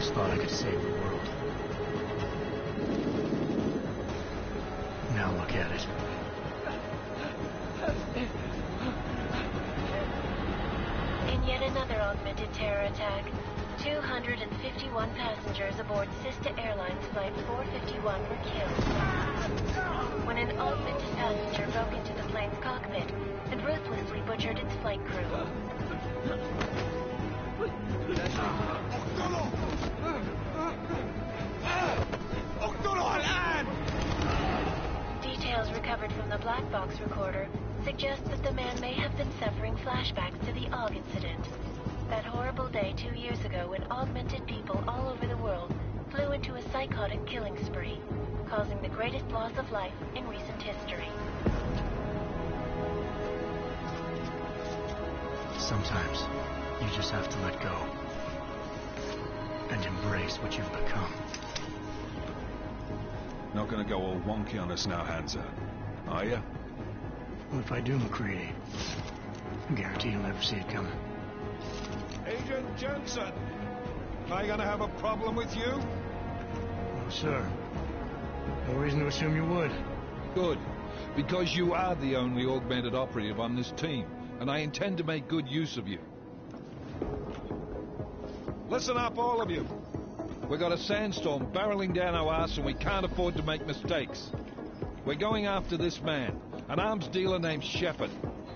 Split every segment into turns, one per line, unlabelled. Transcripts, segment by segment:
always thought I could save the world. Now look at it.
In yet another augmented terror attack, 251 passengers aboard Sister Airlines Flight 451 were killed when an augmented passenger broke into the plane's cockpit and ruthlessly butchered its flight crew. Details recovered from the black box recorder suggest that the man may have been suffering flashbacks to the AUG incident. That horrible day 2 years ago when augmented people all over the world flew into a psychotic killing spree, causing the greatest loss of life in recent history.
Sometimes you just have to let go and embrace what you've become.
Not gonna go all wonky on us now, Hansa, are you?
Well, if I do, McCready, I guarantee you'll never see it coming.
Agent Jensen, am I gonna have a problem with you?
No, sir. No reason to assume you would.
Good, because you are the only augmented operative on this team, and I intend to make good use of you.
Listen up, all of you.
We got a sandstorm barreling down our arse and we can't afford to make mistakes. We're going after this man, an arms dealer named Shepard.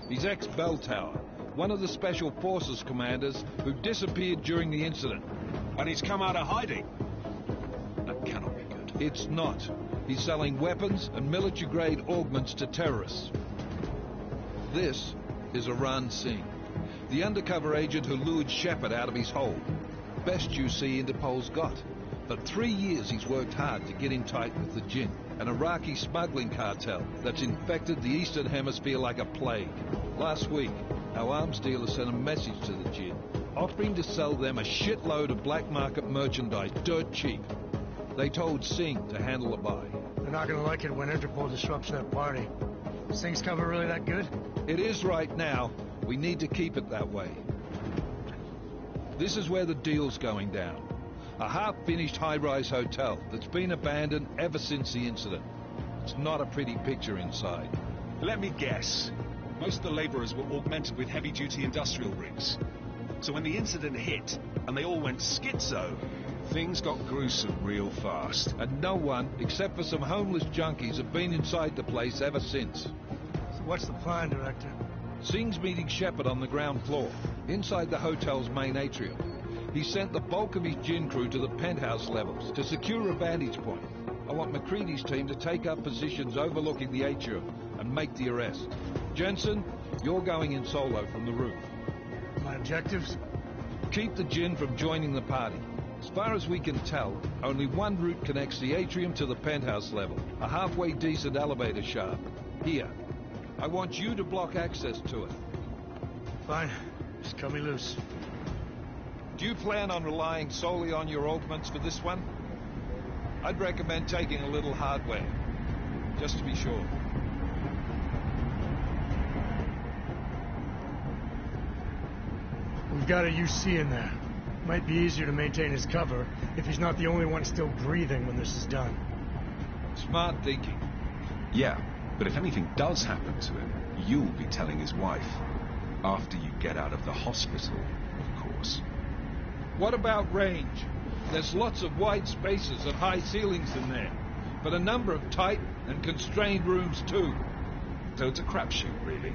He's ex-Bell Tower, one of the Special Forces commanders who disappeared during the incident.
And he's come out of hiding. That cannot be good.
It's not. He's selling weapons and military-grade augments to terrorists. This is Iran Singh, the undercover agent who lured Shepard out of his hole. Best you see Interpol's got. For 3 years he's worked hard to get in tight with the Jinn, an Iraqi smuggling cartel that's infected the Eastern Hemisphere like a plague. Last week, our arms dealer sent a message to the Jinn, offering to sell them a shitload of black market merchandise dirt cheap. They told Singh to handle the buy.
They're not gonna like it when Interpol disrupts their party. Singh's cover really that good?
It is right now. We need to keep it that way. This is where the deal's going down. A half-finished high-rise hotel that's been abandoned ever since the incident. It's not a pretty picture inside.
Let me guess. Most of the laborers were augmented with heavy-duty industrial rigs. So when the incident hit, and they all went schizo, things got gruesome real fast.
And no one, except for some homeless junkies, have been inside the place ever since.
So what's the plan, Director?
Singh's meeting Shepard on the ground floor, inside the hotel's main atrium. He sent the bulk of his Jinn crew to the penthouse levels to secure a vantage point. I want McCready's team to take up positions overlooking the atrium and make the arrest. Jensen, you're going in solo from the roof.
My objectives?
Keep the Jinn from joining the party. As far as we can tell, only one route connects the atrium to the penthouse level, a halfway decent elevator shaft. Here. I want you to block access to it.
Fine. Just cut me loose.
Do you plan on relying solely on your augments for this one? I'd recommend taking a little hardware, just to be sure.
We've got a UC in there. Might be easier to maintain his cover if he's not the only one still breathing when this is done.
Smart thinking.
Yeah, but if anything does happen to him, you'll be telling his wife. After you get out of the hospital, of course.
What about range? There's lots of wide spaces and high ceilings in there, but a number of tight and constrained rooms too.
So it's a crapshoot, really.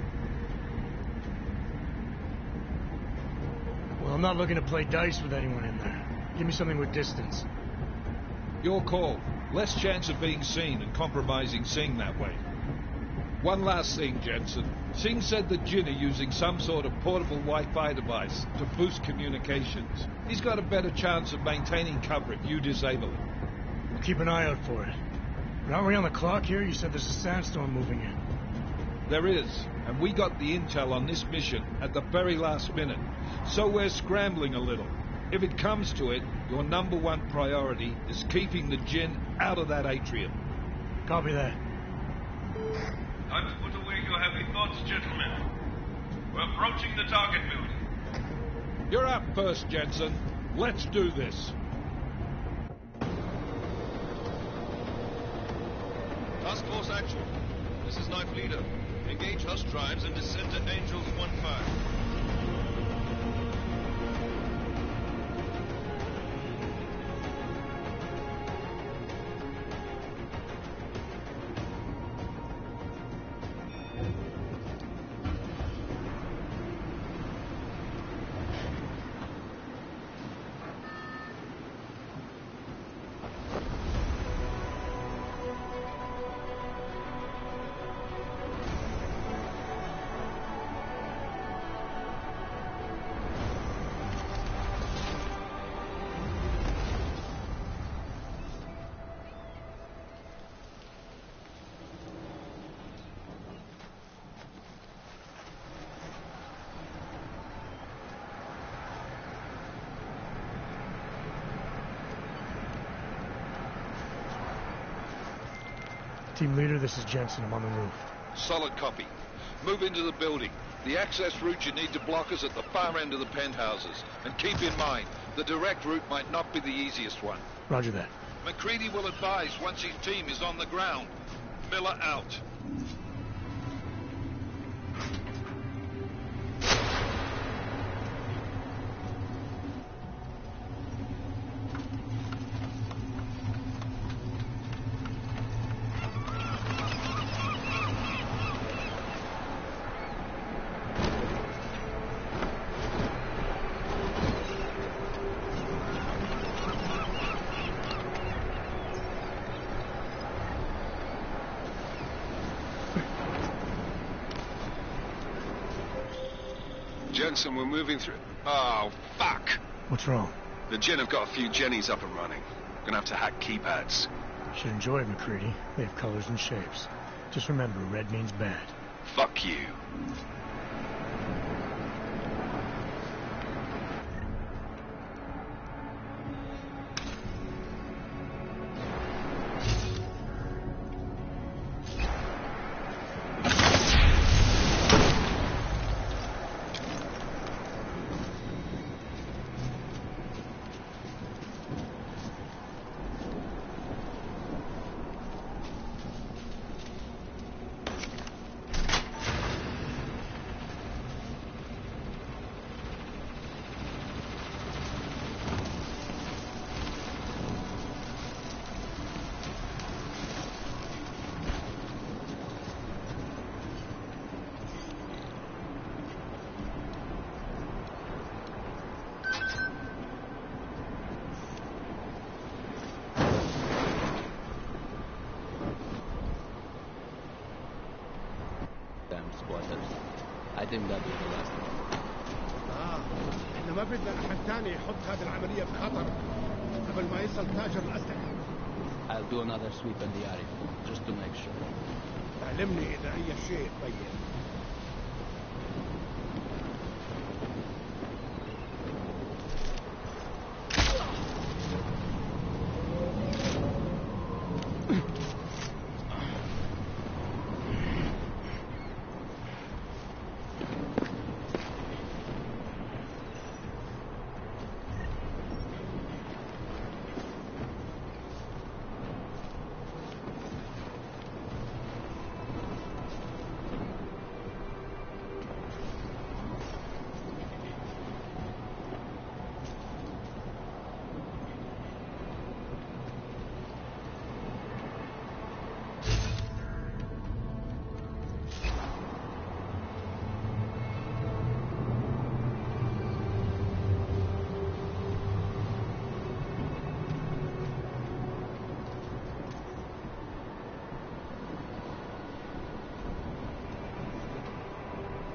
Well, I'm not looking to play dice with anyone in there. Give me something with distance.
Your call. Less chance of being seen and compromising Singh that way. One last thing, Jensen. Singh said the Jinn are using some sort of portable Wi-Fi device to boost communications. He's got a better chance of maintaining cover if you disable it.
We'll keep an eye out for it. But aren't we on the clock here? You said there's a sandstorm moving in.
There is, and we got the intel on this mission at the very last minute. So we're scrambling a little. If it comes to it, your number one priority is keeping the Jinn out of that atrium.
Copy that.
Time to put away your heavy thoughts, gentlemen. We're approaching the target building.
You're up first, Jensen. Let's do this.
Task Force Actual. This is Knife Leader. Engage Hush Drives and descend to Angels 1-5.
Team leader, this is Jensen. I'm on the roof.
Solid copy. Move into the building. The access route you need to block is at the far end of the penthouses. And keep in mind, the direct route might not be the easiest one.
Roger that.
McCready will advise once his team is on the ground. Miller out.
Jensen, we're moving through... Oh, fuck!
What's wrong?
The Gen have got a few Jennies up and running. Gonna have to hack keypads.
Should enjoy it, McCready. They have colors and shapes. Just remember, red means bad.
Fuck you.
I think that was the last one.
احنا ما بدنا احد تاني يحط هذه العملية بخطر قبل ما يصل تاجر الأسلحة.
I'll do another sweep in the area, just to make sure.
علمني إذا أي شيء تبين.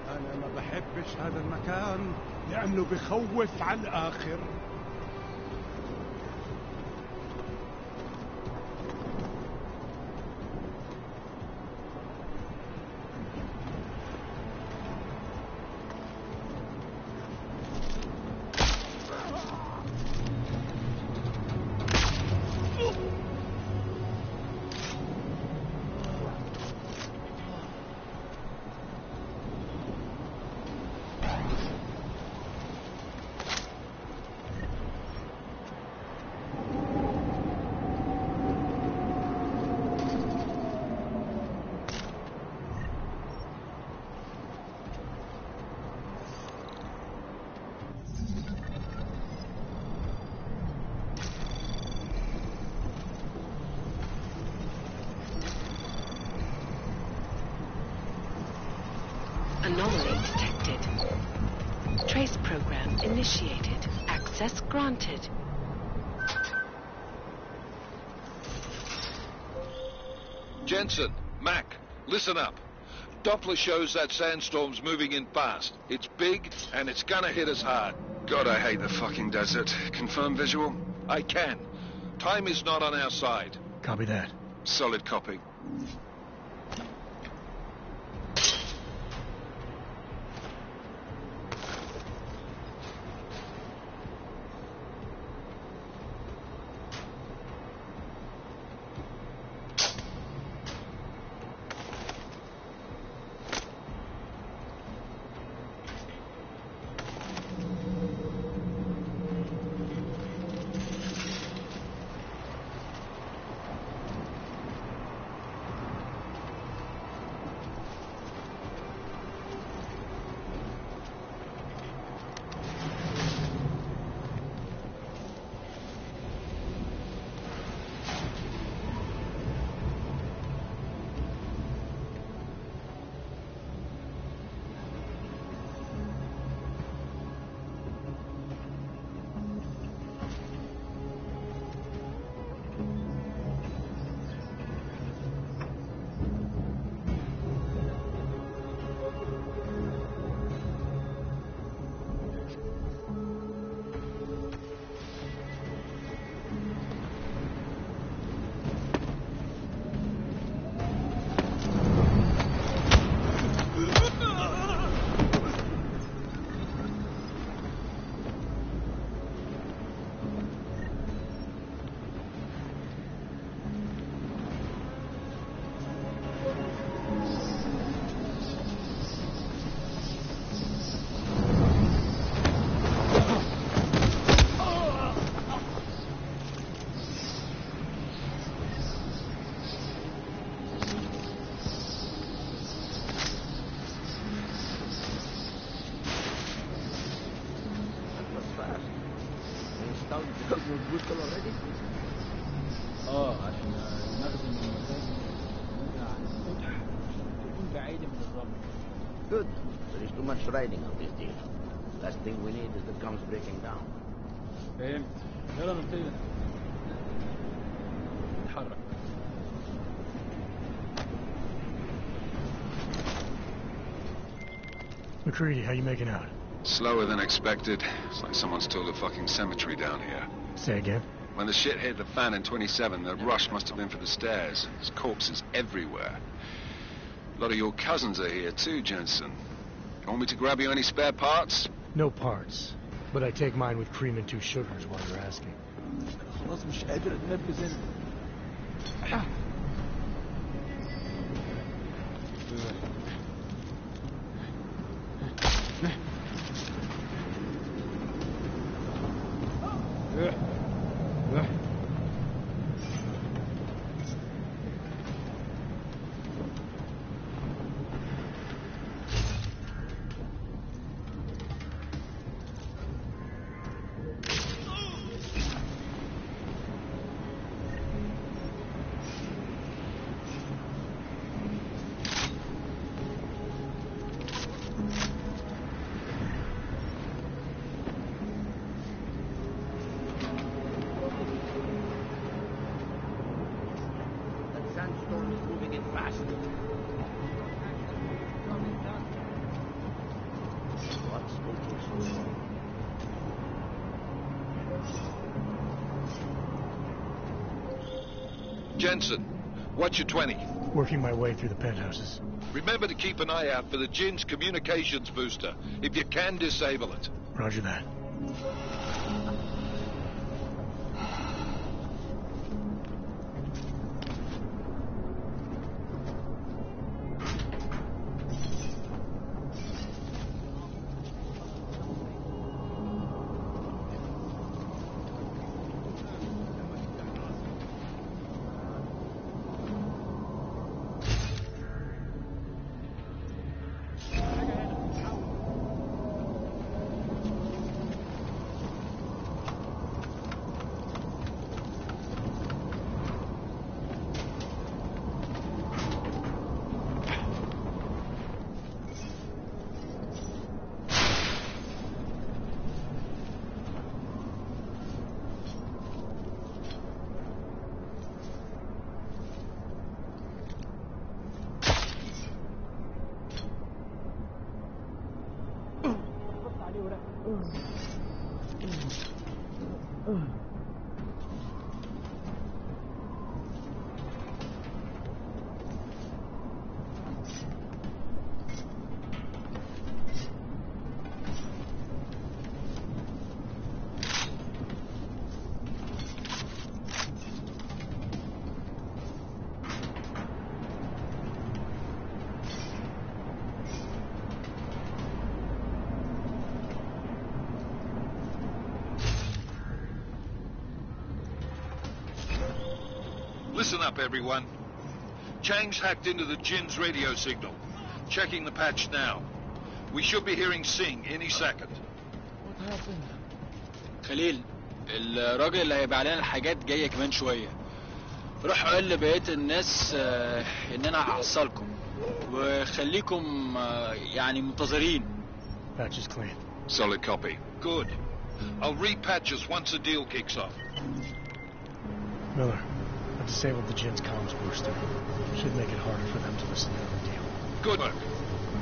أنا ما بحبش هذا المكان لأنه بخوف على الآخر.
Anomaly detected. Trace program initiated. Access granted.
Jensen, Mac, listen up. Doppler shows that sandstorm's moving in fast. It's big, and it's gonna hit us hard.
God, I hate the fucking desert. Confirm visual?
I can. Time is not on our side.
Copy that.
Solid copy.
already? عشان نخدم المكان نرجع تكون بعيدة من الرمل.
Good. There is too much riding on this deal. Last thing we need is it comes breaking down.
فهمت. يلا نطير. نتحرك.
McCready, how you making out?
Slower than expected. It's like someone's tilled a fucking cemetery down here.
Say again?
When the shit hit the fan in 27, the rush must have been for the stairs. There's corpses everywhere. A lot of your cousins are here too, Jensen. You want me to grab you any spare parts?
No parts. But I take mine with cream and 2 sugars while you're asking.
خلاص مش قادر اتنفس هنا.
Jensen, what's your 20?
Working my way through the penthouses.
Remember to keep an eye out for the Jin's communications booster. If you can, disable it.
Roger that.
Listen up, everyone. Chang's hacked into the Jin's radio signal. Checking the patch now. We should be hearing Singh any second.
What happened?
خليل الراجل اللي هيبقى علينا الحاجات جاية كمان شوية. روح قال لبقية الناس ان انا هحصلكم وخليكم يعني منتظرين.
Patch is clean.
Solid copy. Good. I'll repatch us once the deal kicks off.
Miller, I've disabled the Jin's comms booster. Should make it harder for them to listen in on the deal.
Good work.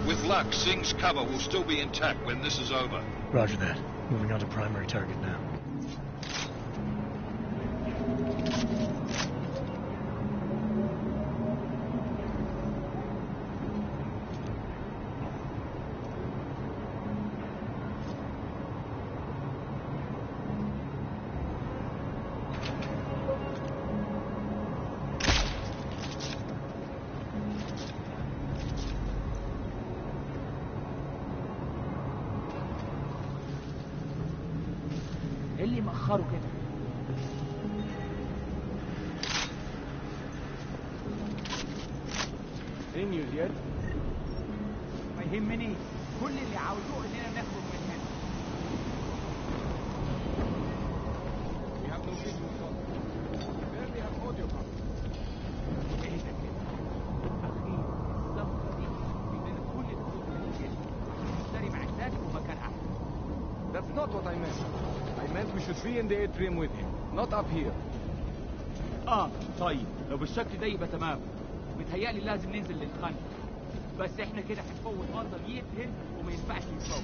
With luck, Singh's cover will still be intact when this is over.
Roger that. Moving on to primary target now.
ايه اللي مأخره كده؟
ايه نيوز ياد؟
ما يهمني، كل اللي عاوزوه اننا نخرج من هنا.
We have no video call. Barely have audio call.
ايه ده كده؟ اخيرا الصفقة دي في بين كل الخطوط اللي في الجسم. نشتري معدات ومكان احسن.
That's not what I meant. I meant we should be in the atrium with him, not up here.
طيب لو بالشكل ده يبقى تمام. متهيألي لازم ننزل نتخانق. بس احنا كده هنفوت منظر يدهن وما ينفعش يتفوت.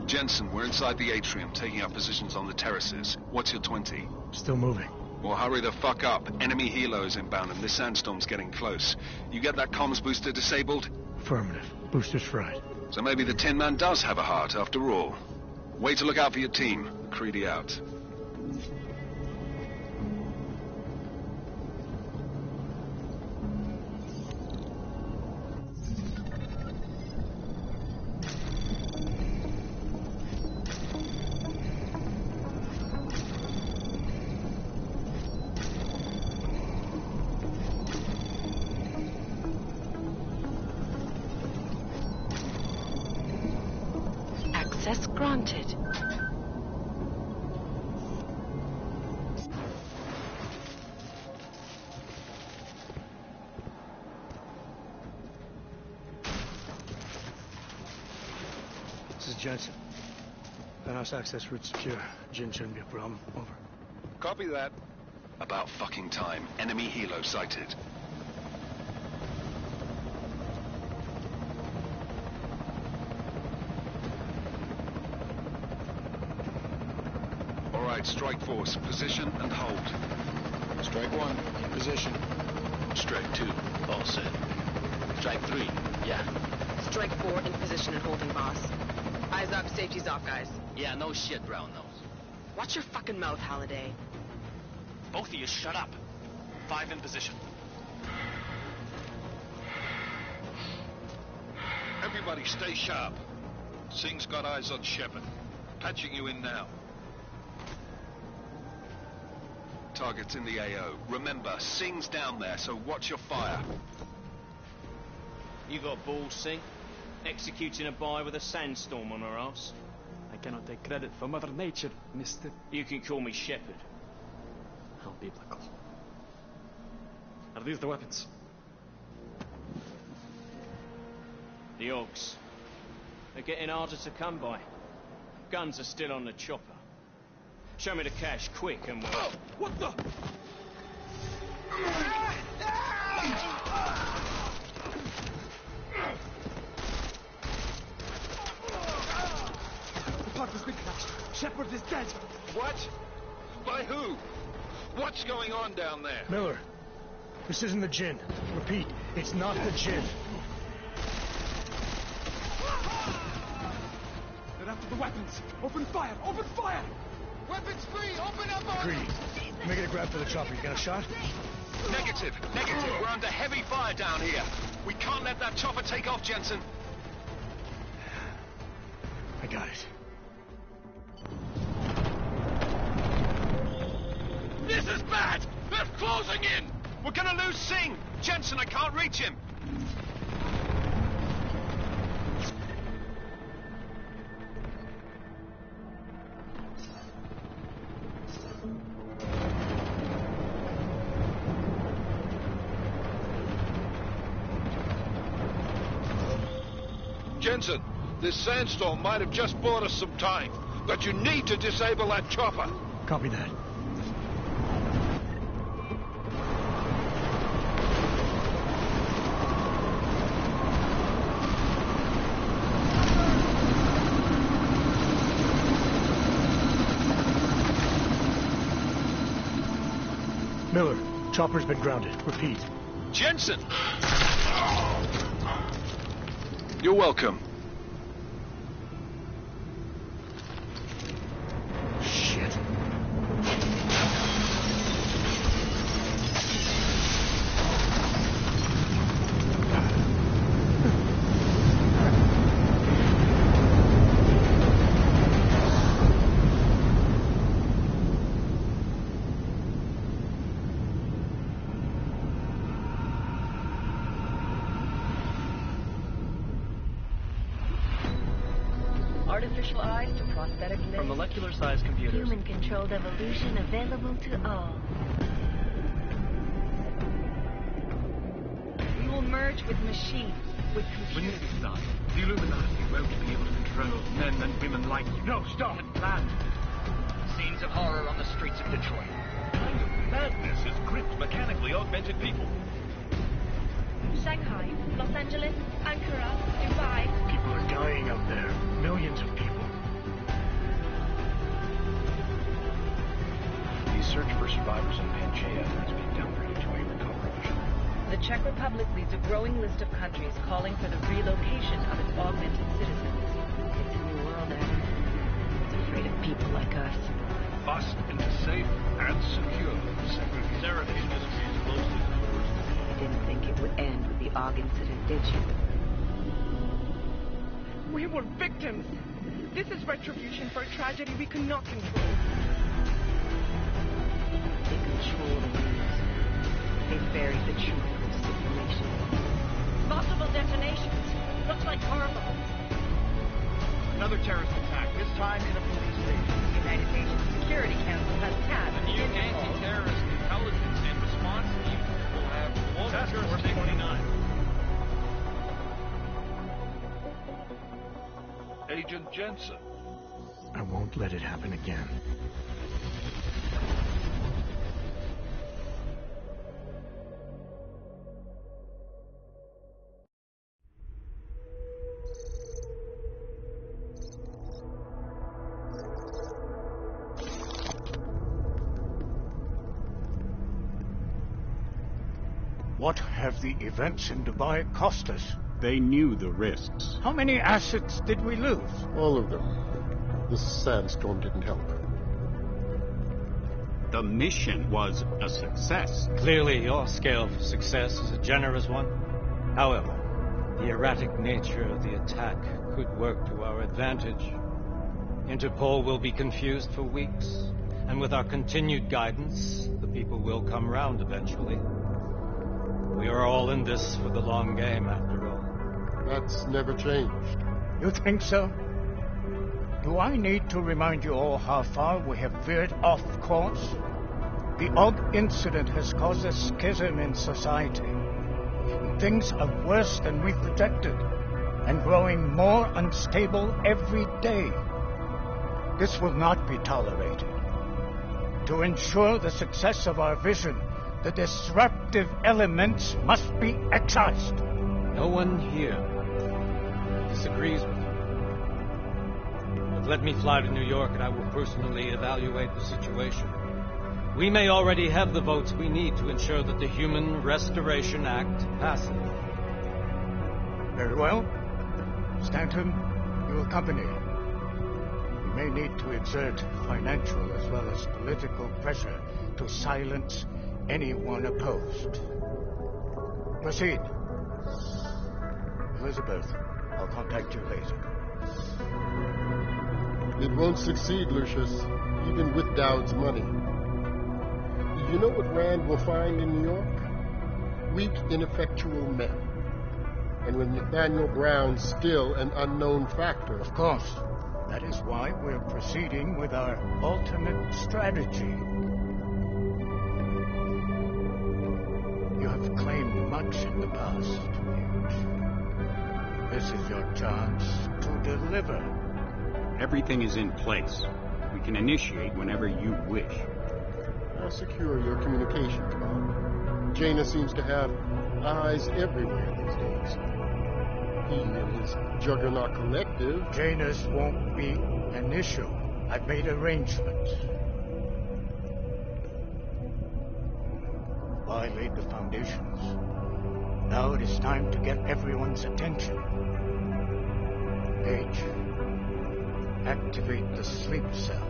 Jensen, we're inside the atrium, taking up positions on the terraces. What's your 20?
Still moving.
Well, hurry the fuck up. Enemy helos inbound and this sandstorm's getting close. You get that comms booster disabled?
Affirmative. Booster's fried.
So maybe the Tin Man does have a heart after all. Way to look out for your team. Creedy out.
Access granted.
This is Jensen. Penthouse access route secure. Jin shouldn't be a problem. Over.
Copy that. About fucking time. Enemy helo sighted. All right, strike force. Position and hold.
Strike 1, in position.
Strike 2, all set. Strike 3, yeah.
Strike 4 in position and holding, boss. Eyes up, safety's off, guys.
Yeah, no shit, brown nose.
Watch your fucking mouth, Halliday.
Both of you shut up. 5 in position.
Everybody stay sharp. Singh's got eyes on Shepard. Patching you in now.
Target's in the AO. Remember, Singh's down there, so watch your fire.
You got balls, Singh? Executing a buy with a sandstorm on her ass?
I cannot take credit for Mother Nature, mister.
You can call me Shepherd.
How biblical. Are these the weapons?
The Ogs. They're getting harder to come by. Guns are still on the chopper. Show me the cash, quick, and we'll...
Oh, what the? The park has been crashed. Shepherd is dead.
What? By who? What's going on down there?
Miller, this isn't the Jinn. Repeat, it's not the Jinn.
They're after the weapons. Open fire! Open fire!
Weapons free! Open up on
Greedy, make it a grab for the chopper. You got a shot?
Negative. We're under heavy fire down here. We can't let that chopper take off, Jensen.
I got it.
This is bad! They're closing in! We're gonna lose Singh! Jensen, I can't reach him!
Jensen, this sandstorm might have just bought us some time, but you need to disable that chopper.
Copy that. Miller, chopper's been grounded. Repeat.
Jensen! You're welcome.
Shit.
Artificial eyes to prosthetic limbs.
From molecular-sized computers.
Human-controlled evolution available to all.
We will merge with machines, with
When
computers.
this is done, the Illuminati won't be able to control men and women like you.
No, stop!
Plan.
Scenes of horror on the streets of Detroit. What kind of madness has gripped mechanically augmented people?
Shanghai, Los Angeles, Ankara, Dubai.
People are dying out there. Millions of people.
The search for survivors in Pangaea has been downgraded to a recovery mission.
The Czech Republic leads a growing list of countries calling for the relocation of its augmented citizens. It's a new world, Adam. It's afraid of people like us.
Bust into safe and secure segregation is closely towards.
You didn't think it would end with the AUG incident, did you?
We were victims. This is retribution for a tragedy we cannot control.
They control the news. They buried the truth of simulation. Multiple detonations. Looks like horrible.
Another terrorist attack, this time in a police station.
The United Nations Security Council has passed
The new anti-terrorist intelligence and response team will have Task Force 29.
Agent Jensen.
I won't let it happen again.
What have the events in Dubai cost us?
They knew the risks.
How many assets did we lose?
All of them. The sandstorm didn't help.
The mission was a success.
Clearly, your scale for success is a generous one. However, the erratic nature of the attack could work to our advantage. Interpol will be confused for weeks, and with our continued guidance, the people will come round eventually. We are all in this for the long game, after all.
That's never changed.
You think so? Do I need to remind you all how far we have veered off course? The Og incident has caused a schism in society. Things are worse than we projected, and growing more unstable every day. This will not be tolerated. To ensure the success of our vision, the disruptive elements must be excised.
No one here disagrees with you. But let me fly to New York and I will personally evaluate the situation. We may already have the votes we need to ensure that the Human Restoration Act passes.
Very well. Stanton, you accompany. We may need to exert financial as well as political pressure to silence anyone opposed. Proceed. Elizabeth, I'll contact you later.
It won't succeed, Lucius, even with Dowd's money. You know what Rand will find in New York? Weak, ineffectual men. And with Nathaniel Brown still an unknown factor.
Of course. That is why we're proceeding with our alternate strategy. You have claimed much in the past, Hughes. This is your chance to deliver.
Everything is in place. We can initiate whenever you wish.
How secure are your communications, Bob? Jaina seems to have eyes everywhere these days. He and his Juggernaut Collective...
Jaina's won't be an issue. I've made arrangements. I laid the foundations. Now it is time to get everyone's attention. Page, activate the sleep cell.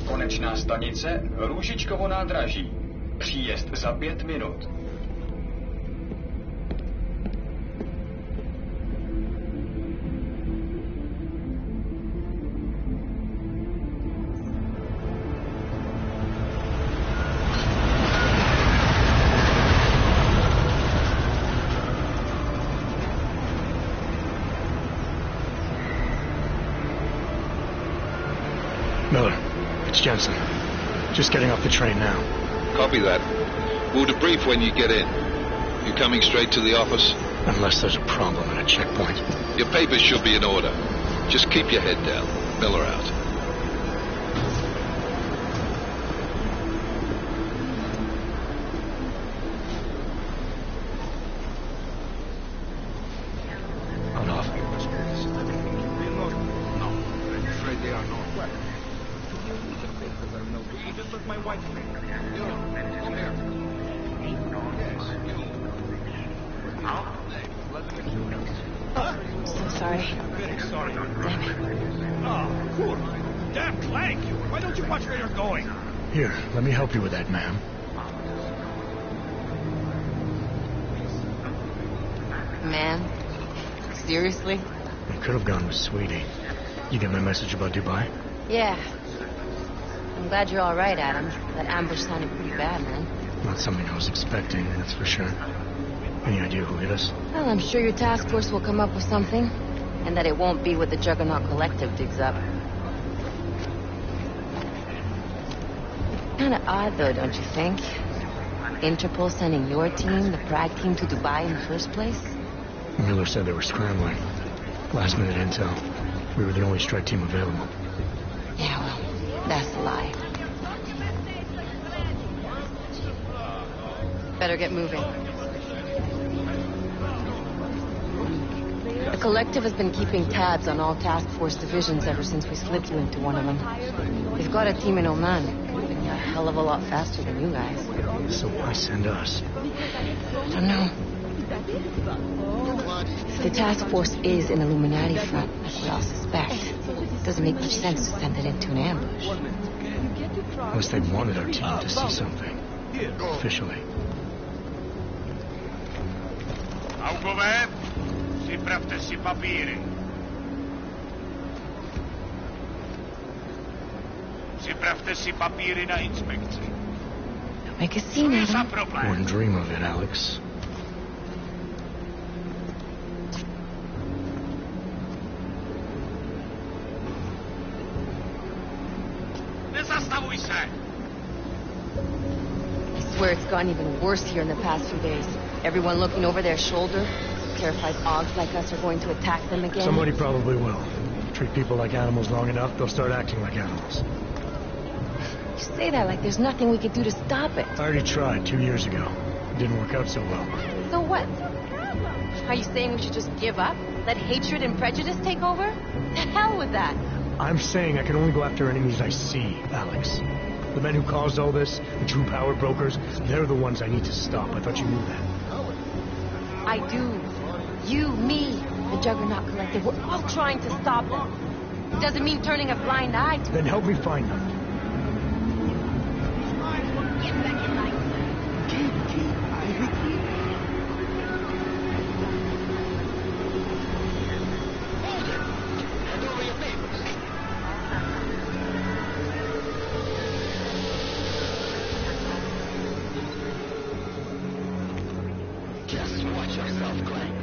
Konečná stanice Růžičkovo nádraží. Příjezd za 5 minut.
Miller, it's Jensen. Just getting off the train now.
Copy that. We'll debrief when you get in. You coming straight to the office?
Unless there's a problem at a checkpoint.
Your papers should be in order. Just keep your head down. Miller out.
Hold off.
No, I'm afraid they are not. What? You just let my wife think. You, come here.
I'm so sorry.
Very sorry.
Damn it.
Oh, cool. Damn clank. Why don't you watch where you're going?
Here, let me help you with that, ma'am.
Man, seriously?
I could have gone with Sweetie. You get my message about Dubai?
Yeah. I'm glad you're all right, Adam. That ambush sounded pretty bad, man.
Not something I was expecting, that's for sure. Any idea who hit us?
Well, I'm sure your task force will come up with something. And that it won't be what the Juggernaut Collective digs up. Kinda odd, though, don't you think? Interpol sending your team, the Prague team, to Dubai in the first place?
Miller said they were scrambling. Last minute intel. We were the only strike team available.
Yeah, well, that's a lie. Better get moving. The Collective has been keeping tabs on all task force divisions ever since we slipped you into one of them. They've got a team in Oman. They're a hell of a lot faster than you guys.
So why send us?
I don't know. If the task force is an Illuminati front, like we all suspect, it doesn't make much sense to send it into an ambush.
Unless they wanted our team to see something.
Here.
Officially.
Augover, připravte si papíry. Připravte si papíry na inspekci.
Make a scene,
Za
Adam.
problém.
Wouldn't dream of it, Alex.
Nezastavuj se.
I swear it's gotten even worse here in the past few days. Everyone looking over their shoulder, terrified Augs like us are going to attack them again.
Somebody probably will. Treat people like animals long enough, they'll start acting like animals.
You say that like there's nothing we could do to stop it.
I already tried 2 years ago. It didn't work out so well.
So what? Are you saying we should just give up? Let hatred and prejudice take over? The hell with that!
I'm saying I can only go after enemies I see, Alex. The men who caused all this, the true power brokers, they're the ones I need to stop. I thought you knew that.
I do. You, me, the Juggernaut Collective, we're all trying to stop them. It doesn't mean turning a blind eye to
Then help me find them.
Just watch yourself, Glenn.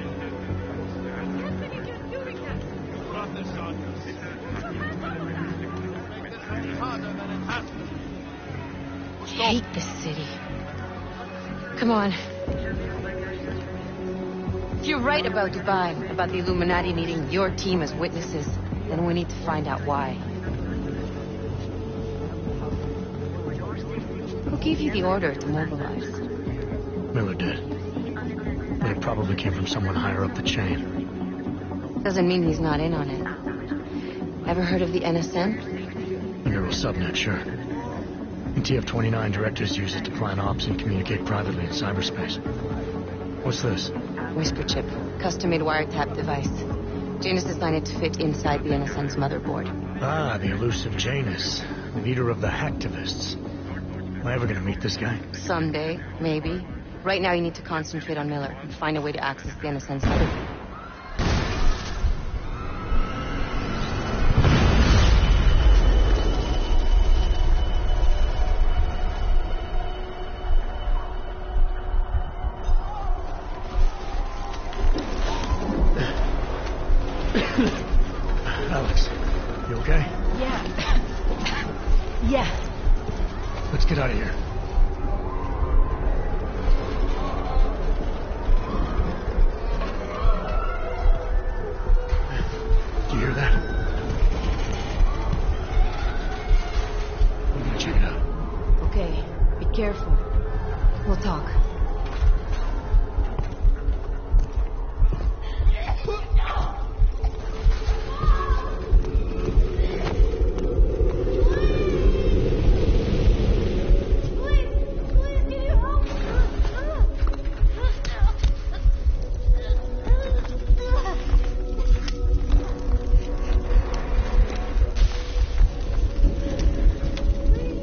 I hate this city. Come on. If you're right about Dubai, about the Illuminati needing your team as witnesses, then we need to find out why. Who gave you the order to mobilize?
Miller did. But it probably came from someone higher up the chain.
Doesn't mean he's not in on it. Ever heard of the NSM?
The neural subnet, sure. And TF-29 directors use it to plan ops and communicate privately in cyberspace. What's this?
Whisper chip. Custom-made wiretap device. Janus designed it to fit inside the NSM's motherboard.
Ah, the elusive Janus. Leader of the hacktivists. Am I ever gonna meet this guy?
Someday, maybe. Right now you need to concentrate on Miller and find a way to access the NSM's motherboard.
Alex, you okay?
Yeah. Yeah.
Let's get out of here. Do you hear that? I'm gonna check it out.
Okay, be careful. We'll talk.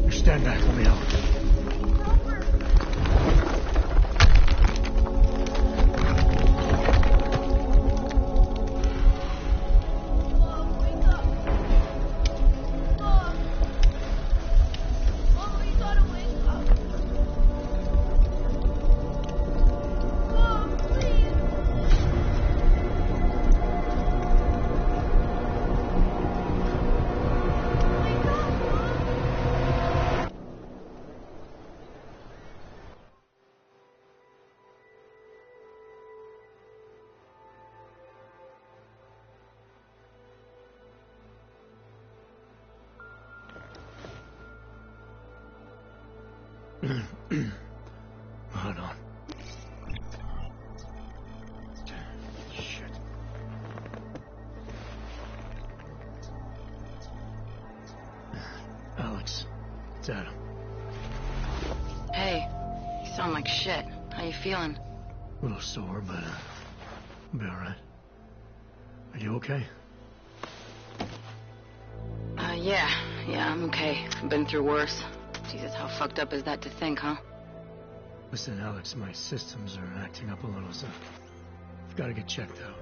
Stand back, let me help. Hold on. Shit. Alex, it's Adam.
Hey, you sound like shit. How you feeling?
A little sore, but I'll be all right. Are you okay?
Yeah, I'm okay. I've been through worse. Jesus, how fucked up is that to think, huh?
Listen, Alex, my systems are acting up a little, so I've got to get checked out.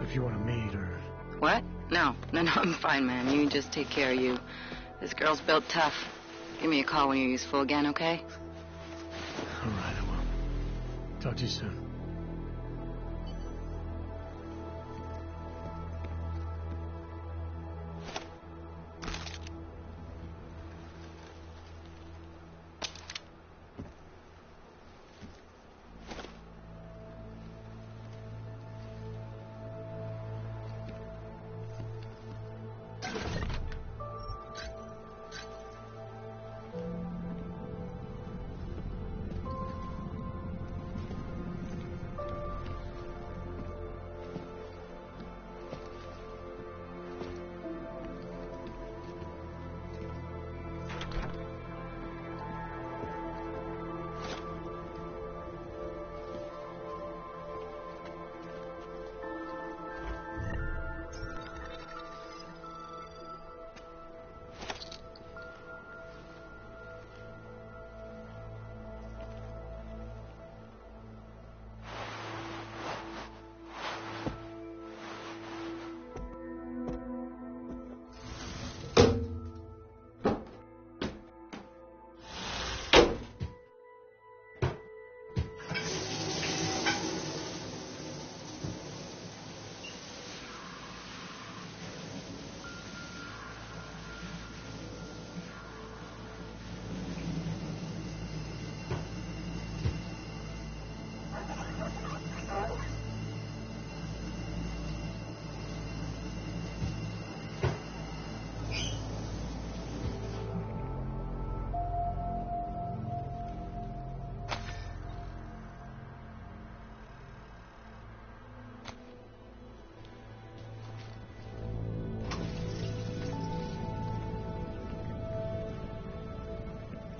If you want to meet or...
What? No, I'm fine, man. You just take care of you. This girl's built tough. Give me a call when you're useful again, okay?
All right, I will. Talk to you soon.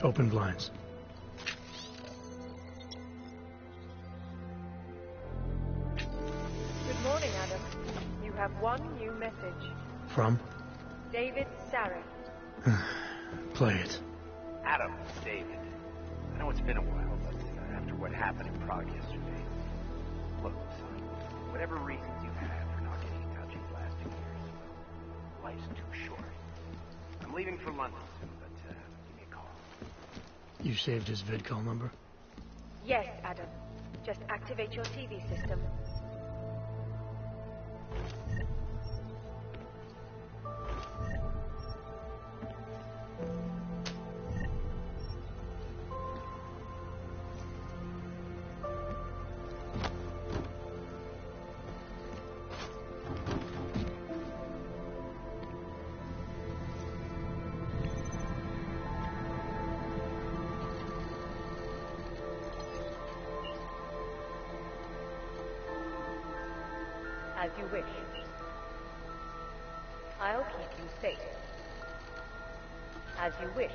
Open blinds.
Good morning, Adam. You have one new message.
From?
David Sarek.
Play it.
Adam, it's David. I know it's been a while, but after what happened in Prague yesterday... Look, son, whatever reasons you had for not getting in touch these last 2 years, life's too short. I'm leaving for London soon, but give me a call.
You saved his vidcall number?
Yes, Adam. Just activate your TV system. As you wish. I'll keep you safe. As you wish.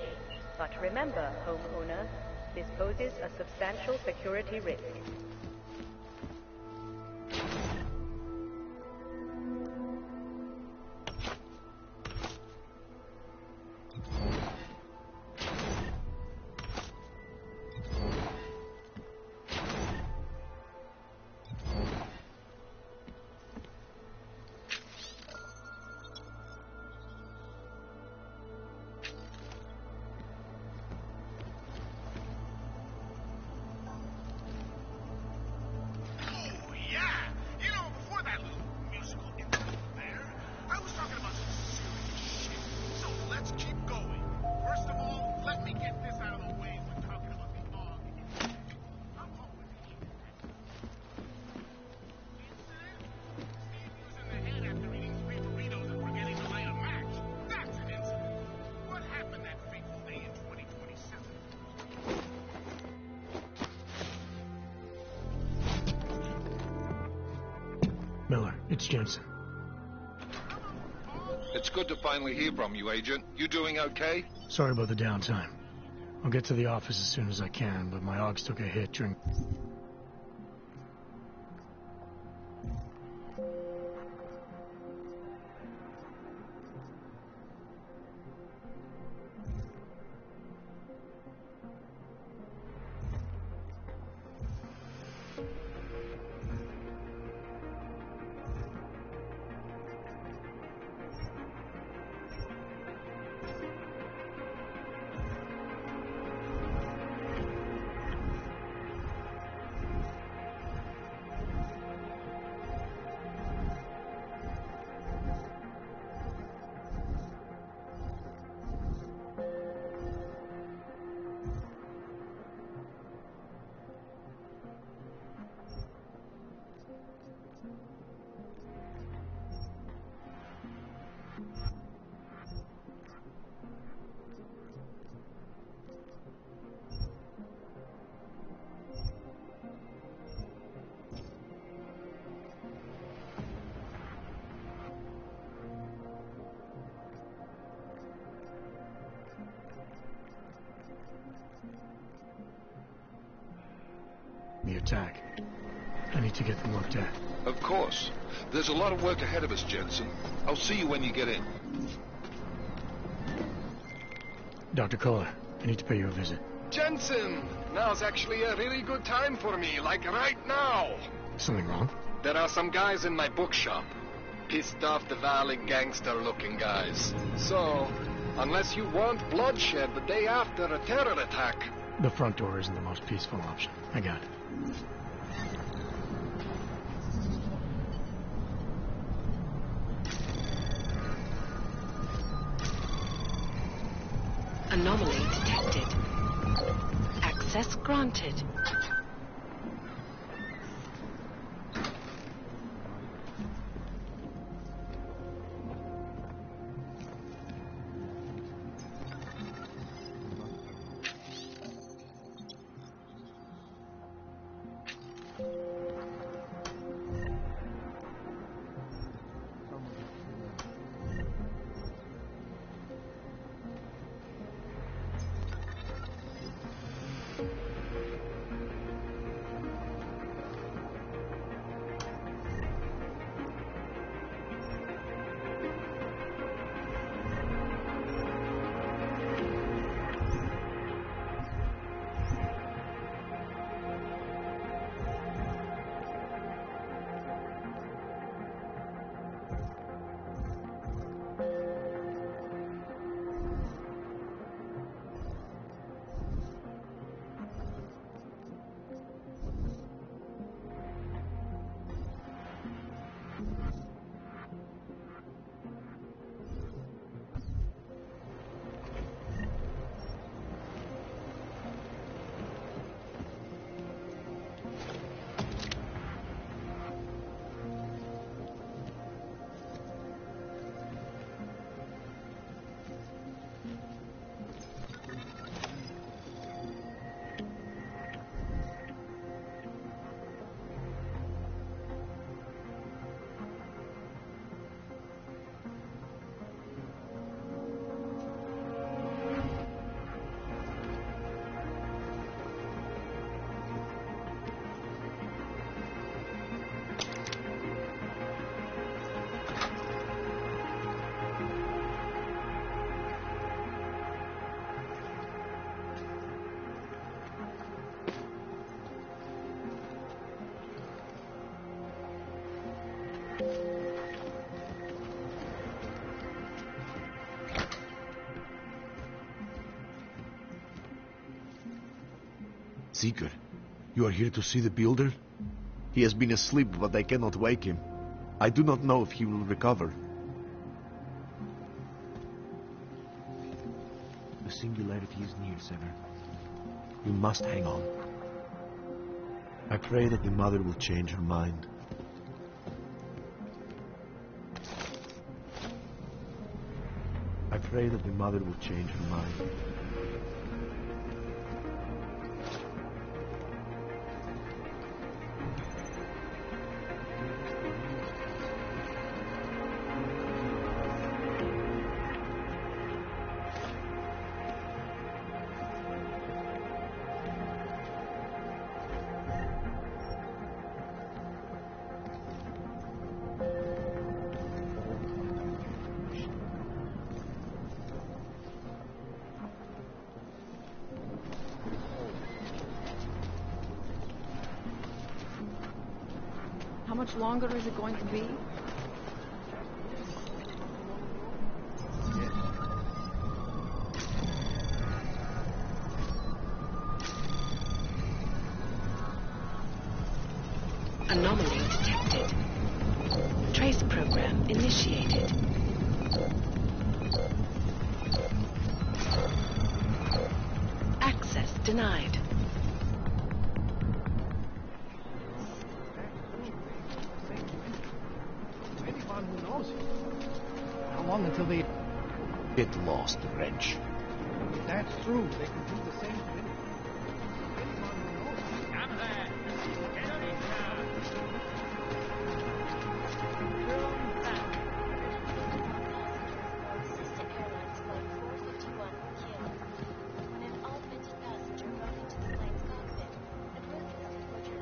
But remember, homeowner, this poses a substantial security risk.
Miller, it's Jensen.
It's good to finally hear from you, Agent. You doing okay?
Sorry about the downtime. I'll get to the office as soon as I can, but my Augs took a hit during... the attack. I need to get them looked at.
Of course. There's a lot of work ahead of us, Jensen. I'll see you when you get in.
Dr. Kohler, I need to pay you a visit.
Jensen! Now's actually a really good time for me, like right now.
Something wrong?
There are some guys in my bookshop. Pissed off the Valley gangster-looking guys. So, unless you want bloodshed the day after a terror attack...
The front door isn't the most peaceful option. I got it.
Anomaly detected. Access granted.
Seeker, you are here to see the builder? He has been asleep, but I cannot wake him. I do not know if he will recover. The singularity is near, Sever. You must hang on. I pray that the mother will change her mind. I pray that the mother will change her mind.
How much longer is it going to be?
Anomaly detected. Trace program initiated. Access denied.
Anyone who knows how long until they
Get lost, wrench.
If that's true, they can do the same thing.
Come there! Get on it now!
Sister Airlines Flight 451 were killed when an augmented passenger broke into the plane's cockpit and broke its departure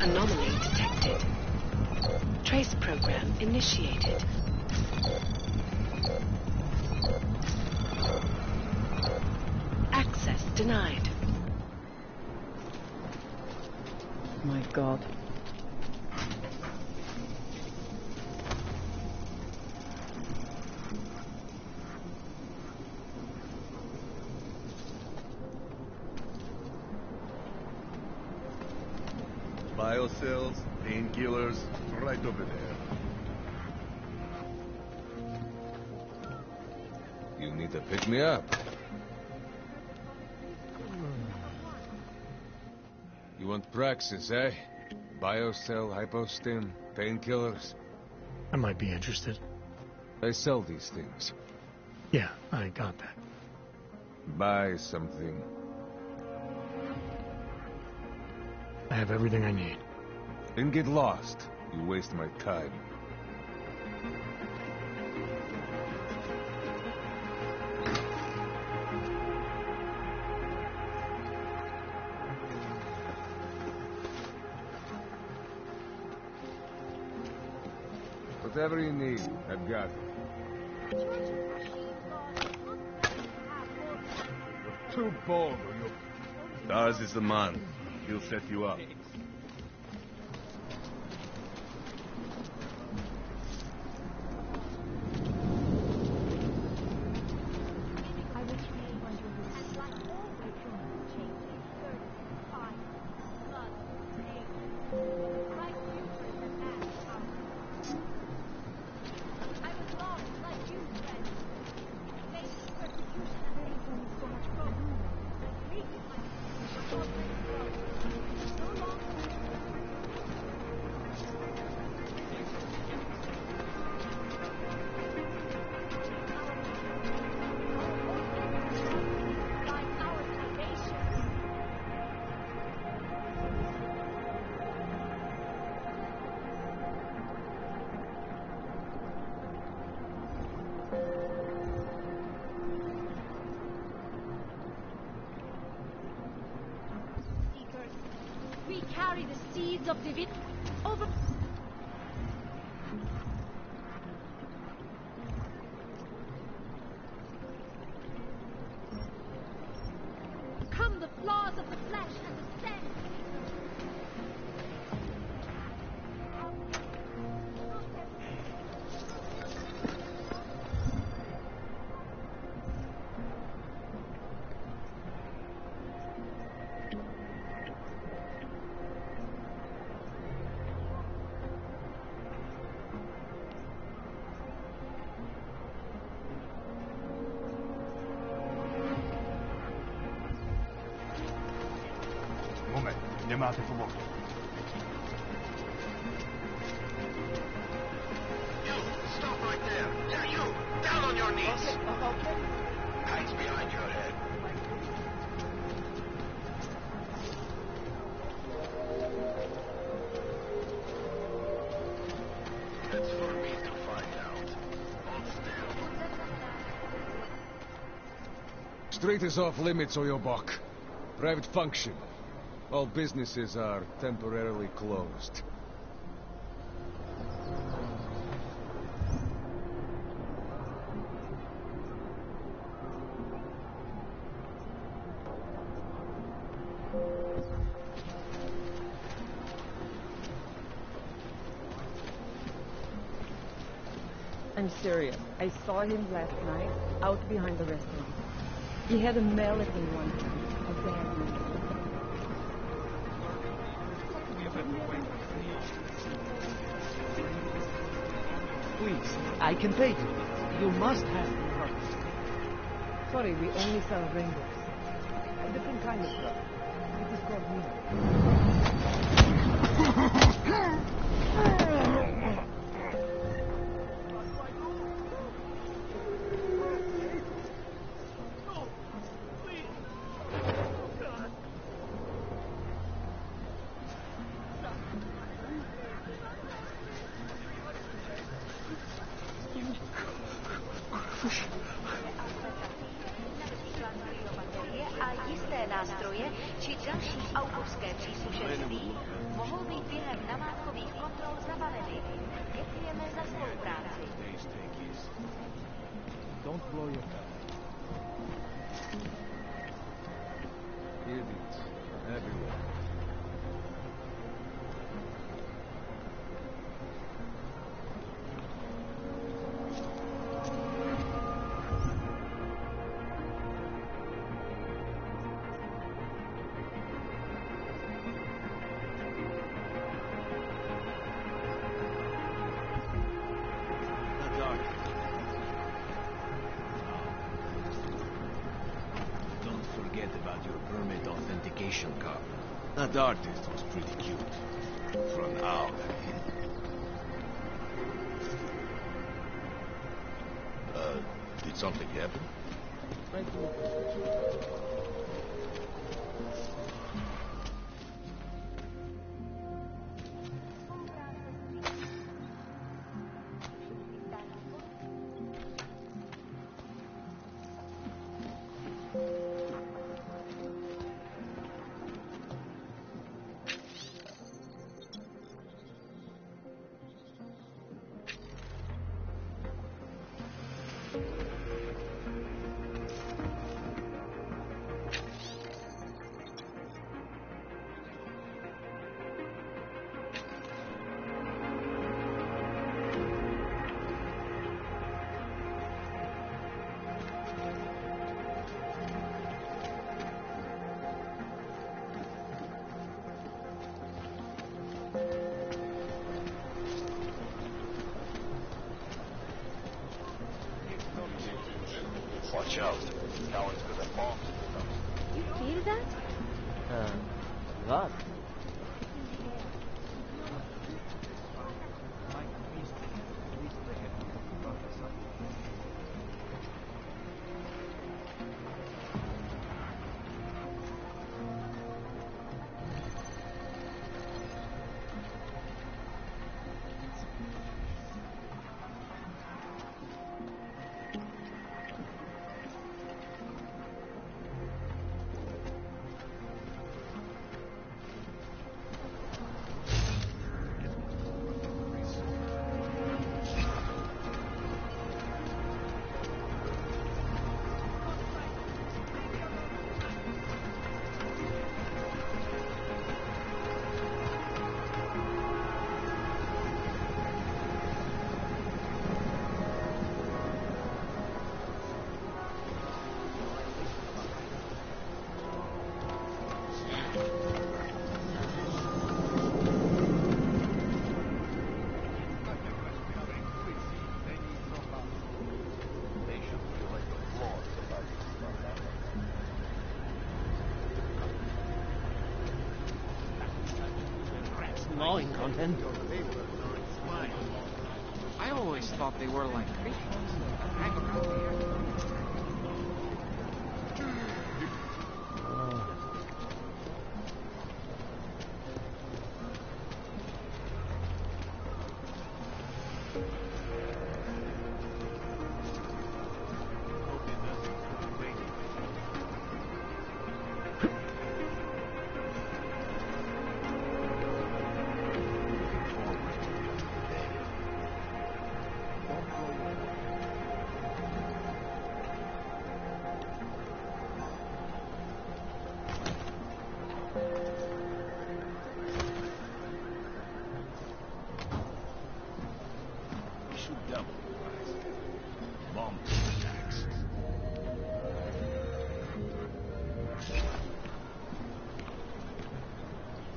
Anomaly detected. Trace program initiated. Access denied.
My God.
Biocells, painkillers, right over there.
You need to pick me up. You want Praxis, eh? Biocell, hypostim, painkillers.
I might be interested.
They sell these things.
Yeah, I got that.
Buy something.
I have everything I need.
Then get lost. You waste my time. Whatever you need, I've got it.
You're too bold, you. Stars is the man. He'll set you up.
We carry the seeds of Devided over... Come the flaws of the flesh and the sand.
Moment, chiamate fuoco.
You, stop right there. Yeah, you, down on your knees.
Okay.
Hands behind your head. That's for me to find out. Hold still.
Street is off limits, Oyobok. Private function. All businesses are temporarily closed.
I'm serious. I saw him last night out behind the restaurant. He had a mallet in one hand, a bag.
Please, I can pay you. You must have the drugs.
Sorry, we only sell rainbows. A different kind of drug. It is called me.
I said
nástroje či další autorské příslušenství mohou být během namátkových kontrol zabaveny. Děkujeme za spolupráci.
Don't blow your cover. Idiots everywhere.
Cop. That artist was pretty cute. For an owl, did something happen?
Watch out. Now one's gonna bomb.
You feel that?
What? Gnawing content.
I always thought they were like creatures that hang around here.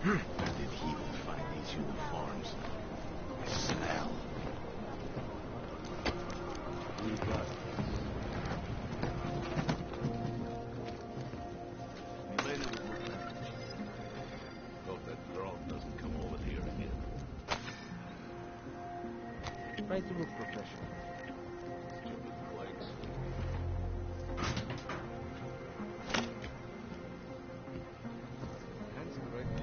Where did he find these uniforms? Smell. We got you made it with your friends. Hope that girl doesn't come over here again.
Try to look professional.
Stupid plates.
That's correct.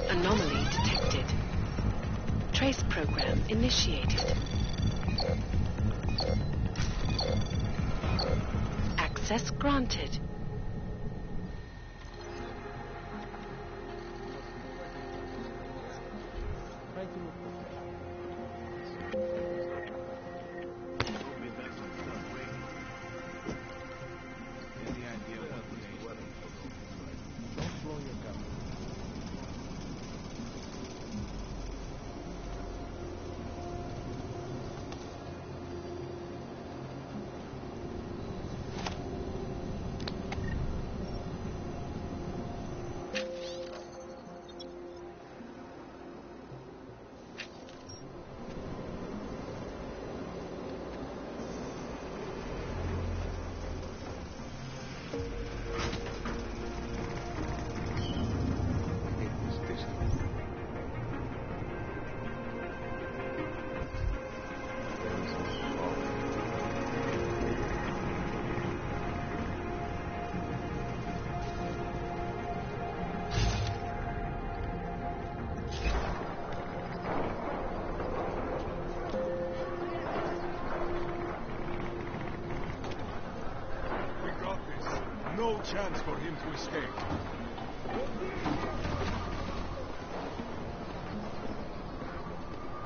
Anomaly detected. Trace program initiated. Access granted.
No chance for him to escape.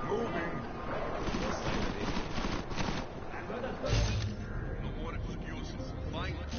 Moving.
No more excuses. Violence.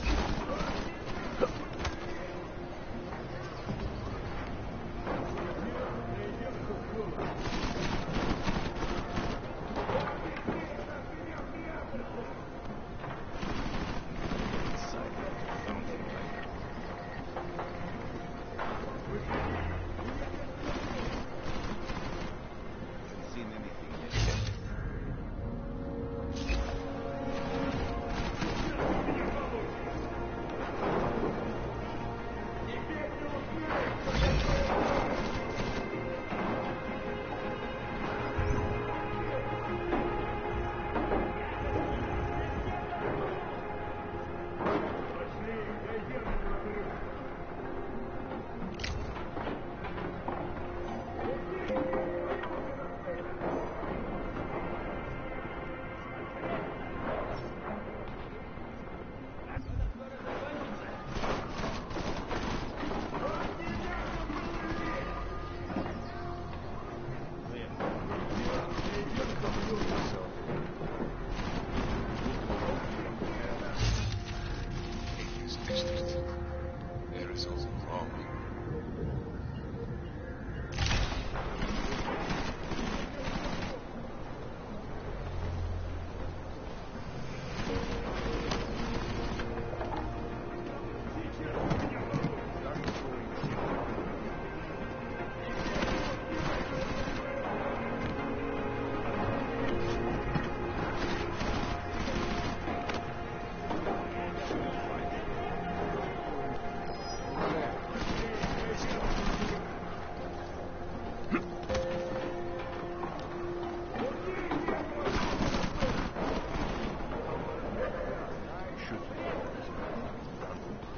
There is something wrong.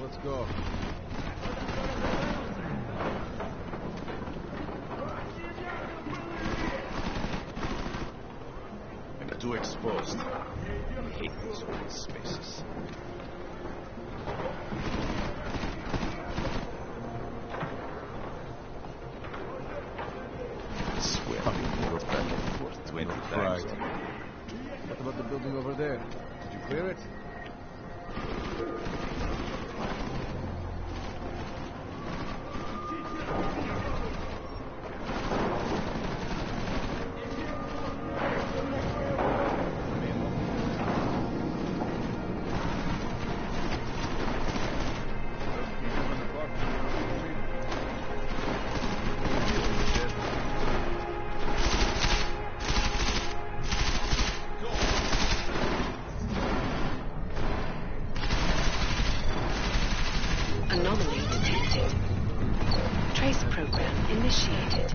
Let's go.
I'm too exposed. I hate these open spaces. I swear we were back and forth 20 times.
What about the building over there? Did you clear it?
Anomaly detected. Trace program initiated.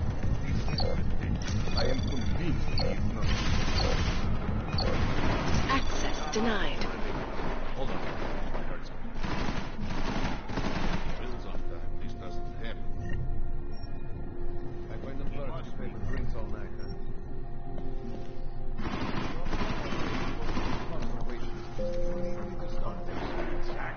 I am convinced he is not.
Access denied.
Hold on. My heart's Bill's on time. This doesn't happen.
I find them first to pay for drinks all night, huh? Observations. We need to start them.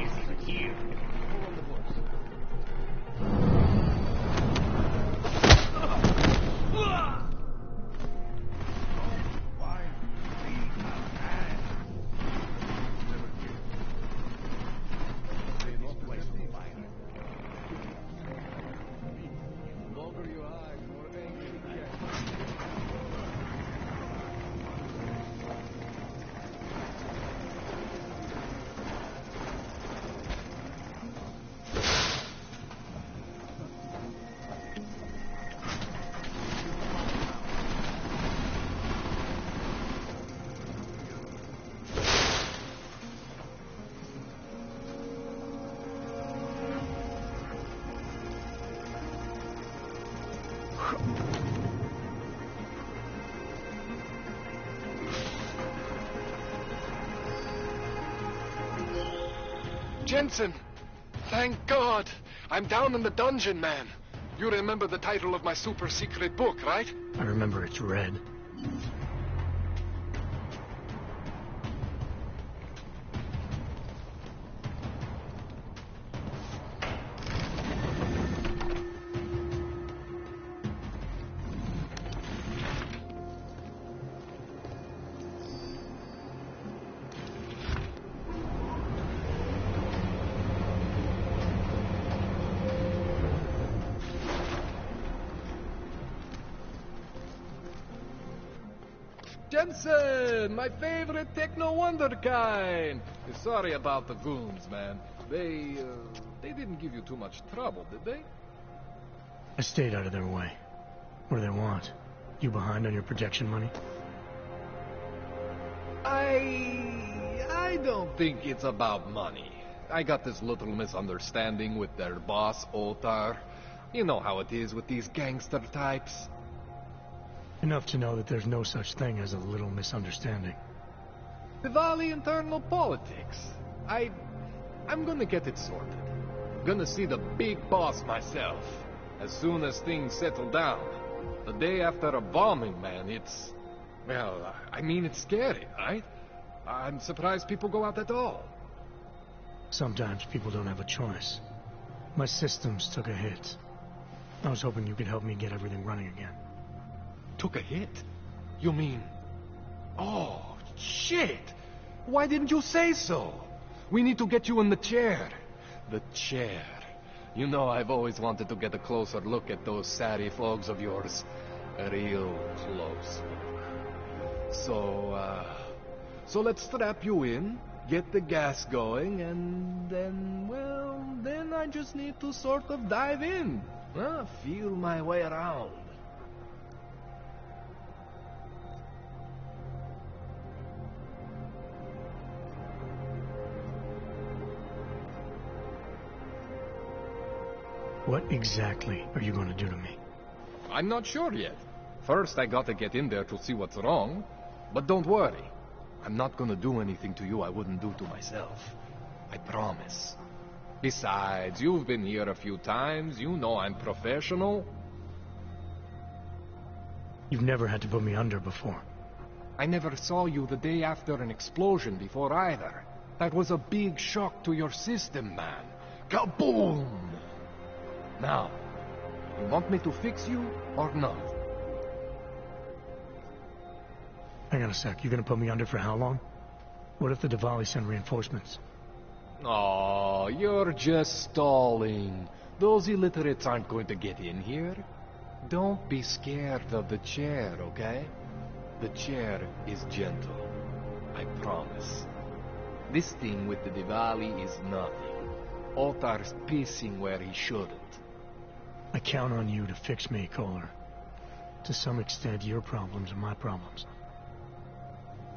is you.
Jensen! Thank God! I'm down in the dungeon, man. You remember the title of my super secret book, right?
I remember it's red.
Jensen, my favorite techno wonderkind. Sorry about the goons, man. They didn't give you too much trouble, did they?
I stayed out of their way. What do they want? You behind on your protection money?
I don't think it's about money. I got this little misunderstanding with their boss, Otar. You know how it is with these gangster types.
Enough to know that there's no such thing as a little misunderstanding.
Diwali internal politics. I'm gonna get it sorted. Gonna see the big boss myself. As soon as things settle down. The day after a bombing, man, it's... Well, I mean, it's scary, right? I'm surprised people go out at all.
Sometimes people don't have a choice. My systems took a hit. I was hoping you could help me get everything running again.
Took a hit? You mean... Oh, shit! Why didn't you say so? We need to get you in the chair. The chair. You know I've always wanted to get a closer look at those satty flogs of yours. Real close. So let's strap you in, get the gas going, and then, well, then I just need to sort of dive in. Feel my way around.
What exactly are you going to do to me?
I'm not sure yet. First, I gotta get in there to see what's wrong. But don't worry. I'm not gonna do anything to you I wouldn't do to myself. I promise. Besides, you've been here a few times. You know I'm professional.
You've never had to put me under before.
I never saw you the day after an explosion before either. That was a big shock to your system, man. Kaboom! Now, you want me to fix you or not?
Hang on a sec. You're gonna put me under for how long? What if the Diwali send reinforcements?
Oh, you're just stalling. Those illiterates aren't going to get in here. Don't be scared of the chair, okay? The chair is gentle. I promise. This thing with the Diwali is nothing. Otar's pissing where he shouldn't.
I count on you to fix me, Kohler. To some extent, your problems are my problems.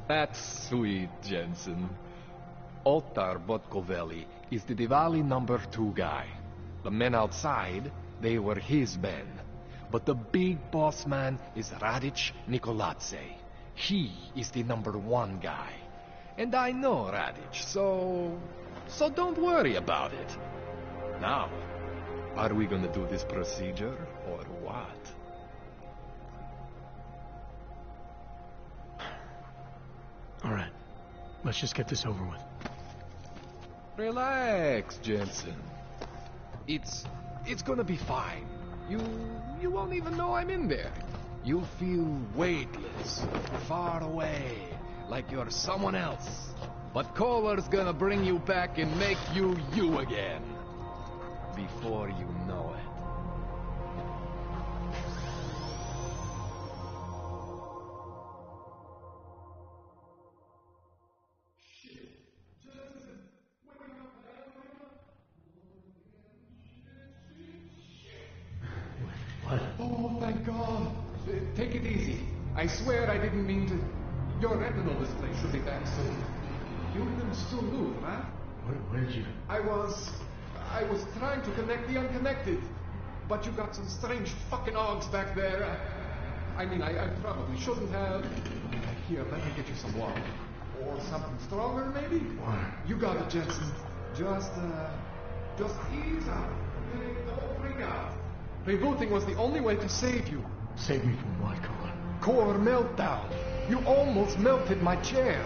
That's sweet, Jensen. Otar Botkovelli is the Diwali #2 guy. The men outside, they were his men. But the big boss man is Radic Nikoladze. He is the #1 guy. And I know Radic, so don't worry about it. Now, are we gonna do this procedure, or what?
All right. Let's just get this over with.
Relax, Jensen. It's gonna be fine. You won't even know I'm in there. You'll feel weightless, far away, like you're someone else. But Kohler's gonna bring you back and make you you again. Before you know it. Oh, thank God. Take it easy. I swear I didn't mean to... Your retinal display should be back soon. You can still move, huh?
Where did you...
I was trying to connect the unconnected. But you got some strange fucking ogs back there. I mean, I probably shouldn't have. Here, let me get you some water. Or something stronger, maybe?
Water.
You got it, Jensen. Just ease out. Okay? Don't freak out. Rebooting was the only way to save you.
Save me from what, Kohler?
Core meltdown. You almost melted my chair.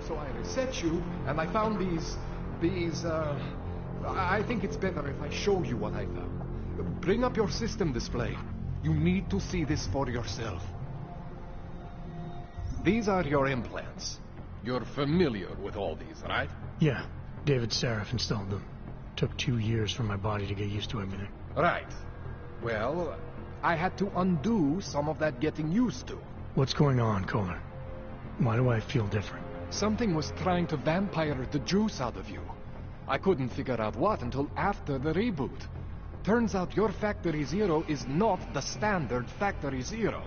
So I reset you, and I found these, I think it's better if I show you what I found. Bring up your system display. You need to see this for yourself. These are your implants. You're familiar with all these, right?
Yeah. David Sarif installed them. Took 2 years for my body to get used to everything.
Right. Well, I had to undo some of that getting used to.
What's going on, Kohler? Why do I feel different?
Something was trying to vampire the juice out of you. I couldn't figure out what until after the reboot. Turns out your Factory Zero is not the standard Factory Zero.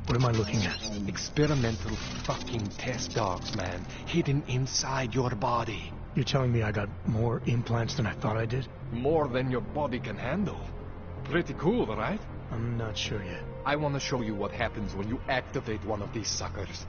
What am I looking at?
Experimental fucking test dogs, man. Hidden inside your body.
You're telling me I got more implants than I thought I did?
More than your body can handle. Pretty cool, right?
I'm not sure yet.
I want to show you what happens when you activate one of these suckers.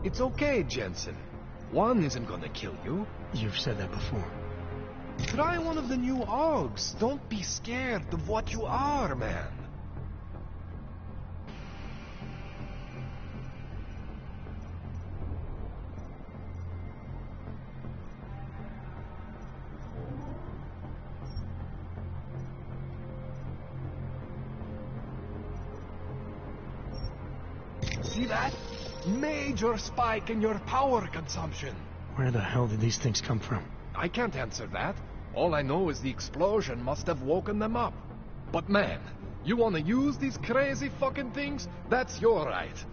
It's okay, Jensen. One isn't gonna kill you.
You've said that before.
Try one of the new Augs. Don't be scared of what you are, man. See that? Major spike in your power consumption.
Where the hell did these things come from?
I can't answer that. All I know is the explosion must have woken them up. But man, you want to use these crazy fucking things? That's your right.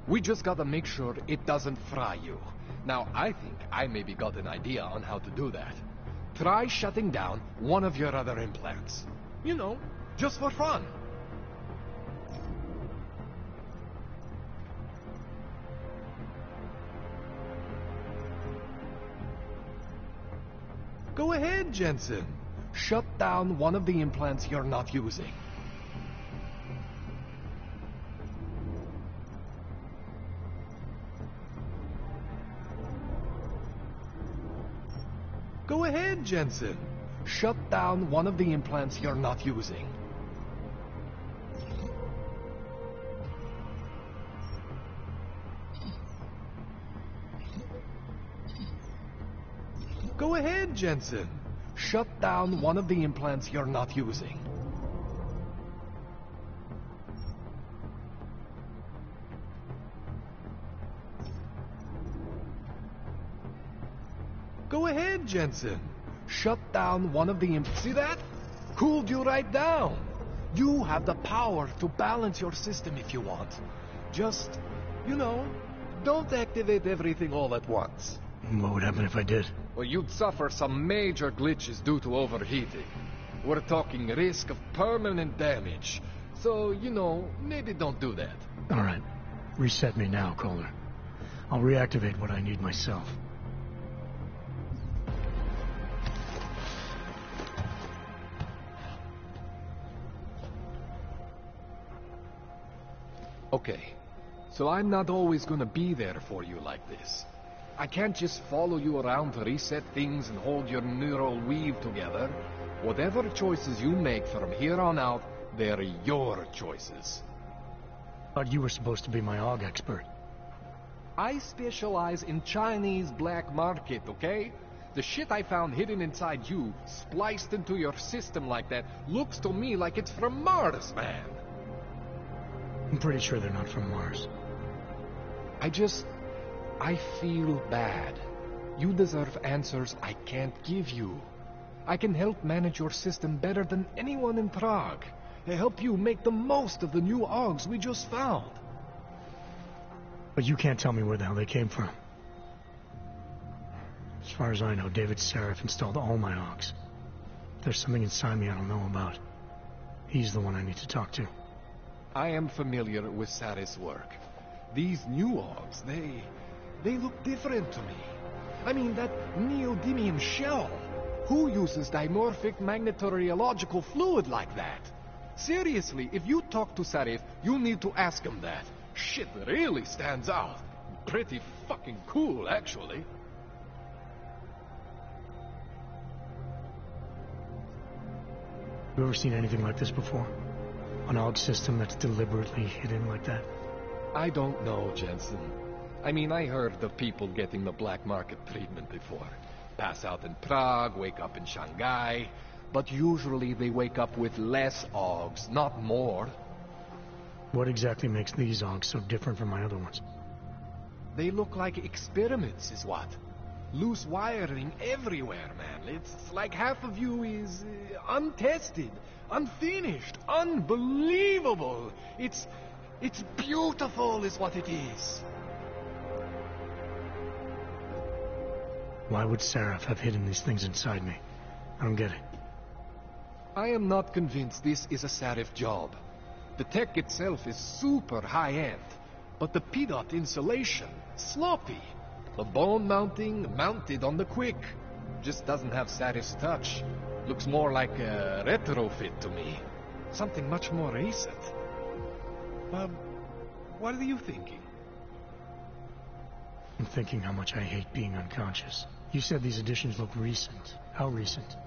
We just gotta make sure it doesn't fry you. Now, I think I maybe got an idea on how to do that. Try shutting down one of your other implants. You know, just for fun. Go ahead, Jensen. Shut down one of the implants you're not using. Go ahead, Jensen. Shut down one of the implants you're not using. Go ahead, Jensen. Shut down one of the implants you're not using. Go ahead, Jensen. Shut down one of the implants. See that? Cooled you right down. You have the power to balance your system if you want. Just, you know, don't activate everything all at once.
What would happen if I did?
Well, you'd suffer some major glitches due to overheating. We're talking risk of permanent damage. So, you know, maybe don't do that.
All right. Reset me now, Kohler. I'll reactivate what I need myself.
Okay, so I'm not always gonna be there for you like this. I can't just follow you around to reset things and hold your neural weave together. Whatever choices you make from here on out, they're your choices.
Thought you were supposed to be my AUG expert.
I specialize in Chinese black market, okay? The shit I found hidden inside you, spliced into your system like that, looks to me like it's from Mars, man.
I'm pretty sure they're not from Mars.
I feel bad. You deserve answers I can't give you. I can help manage your system better than anyone in Prague. I help you make the most of the new AUGs we just found.
But you can't tell me where the hell they came from. As far as I know, David Seraph installed all my AUGs. There's something inside me I don't know about. He's the one I need to talk to.
I am familiar with Sarah's work. These new AUGs, they look different to me. I mean, that neodymium shell. Who uses dimorphic magnetorheological fluid like that? Seriously, if you talk to Sarif, you need to ask him that. Shit really stands out. Pretty fucking cool, actually.
You ever seen anything like this before? An AUG system that's deliberately hidden like that?
I don't know, Jensen. I mean, I heard of people getting the black market treatment before. Pass out in Prague, wake up in Shanghai. But usually they wake up with less AUGs, not more.
What exactly makes these AUGs so different from my other ones?
They look like experiments, is what? Loose wiring everywhere, man. It's like half of you is untested, unfinished, unbelievable. It's beautiful, is what it is.
Why would Seraph have hidden these things inside me? I don't get it.
I am not convinced this is a Sarif job. The tech itself is super high-end, but the PDOT insulation, sloppy. The bone mounting, mounted on the quick. Just doesn't have Sarif's touch. Looks more like a retrofit to me. Something much more recent. What are you thinking?
I'm thinking how much I hate being unconscious. You said these additions look recent. How recent?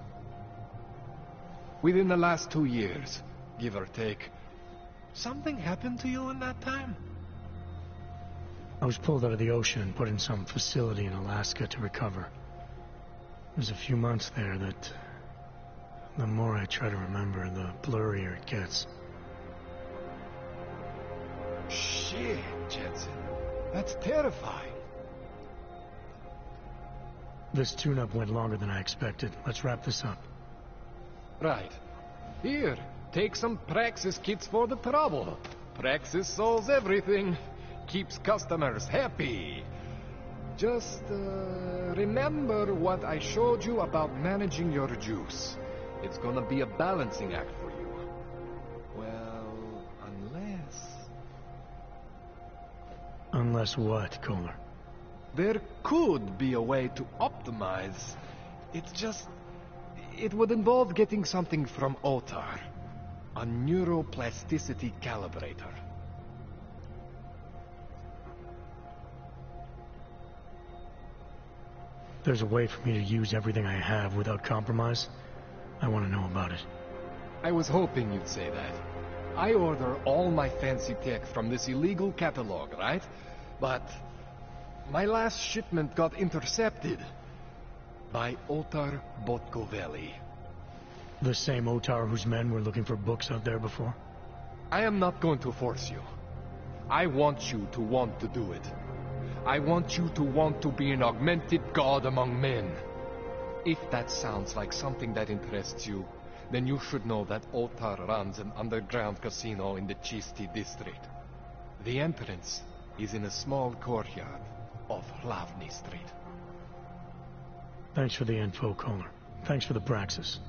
Within the last 2 years, give or take. Something happened to you in that time?
I was pulled out of the ocean and put in some facility in Alaska to recover. There's a few months there that... the more I try to remember, the blurrier it gets.
Shit, Jensen. That's terrifying.
This tune-up went longer than I expected. Let's wrap this up.
Right. Here, take some Praxis kits for the trouble. Praxis solves everything. Keeps customers happy. Just, remember what I showed you about managing your juice. It's gonna be a balancing act for you. Well, unless...
Unless what, Kohler?
There could be a way to optimize. It's just... It would involve getting something from Otar. A neuroplasticity calibrator.
There's a way for me to use everything I have without compromise. I want to know about it.
I was hoping you'd say that. I order all my fancy tech from this illegal catalog, right? But my last shipment got intercepted by Otar Botkoveli.
The same Otar whose men were looking for books out there before?
I am not going to force you. I want you to want to do it. I want you to want to be an augmented god among men. If that sounds like something that interests you, then you should know that Otar runs an underground casino in the Chisti district. The entrance is in a small courtyard off Hlavny Street.
Thanks for the info, Kohler. Thanks for the praxis.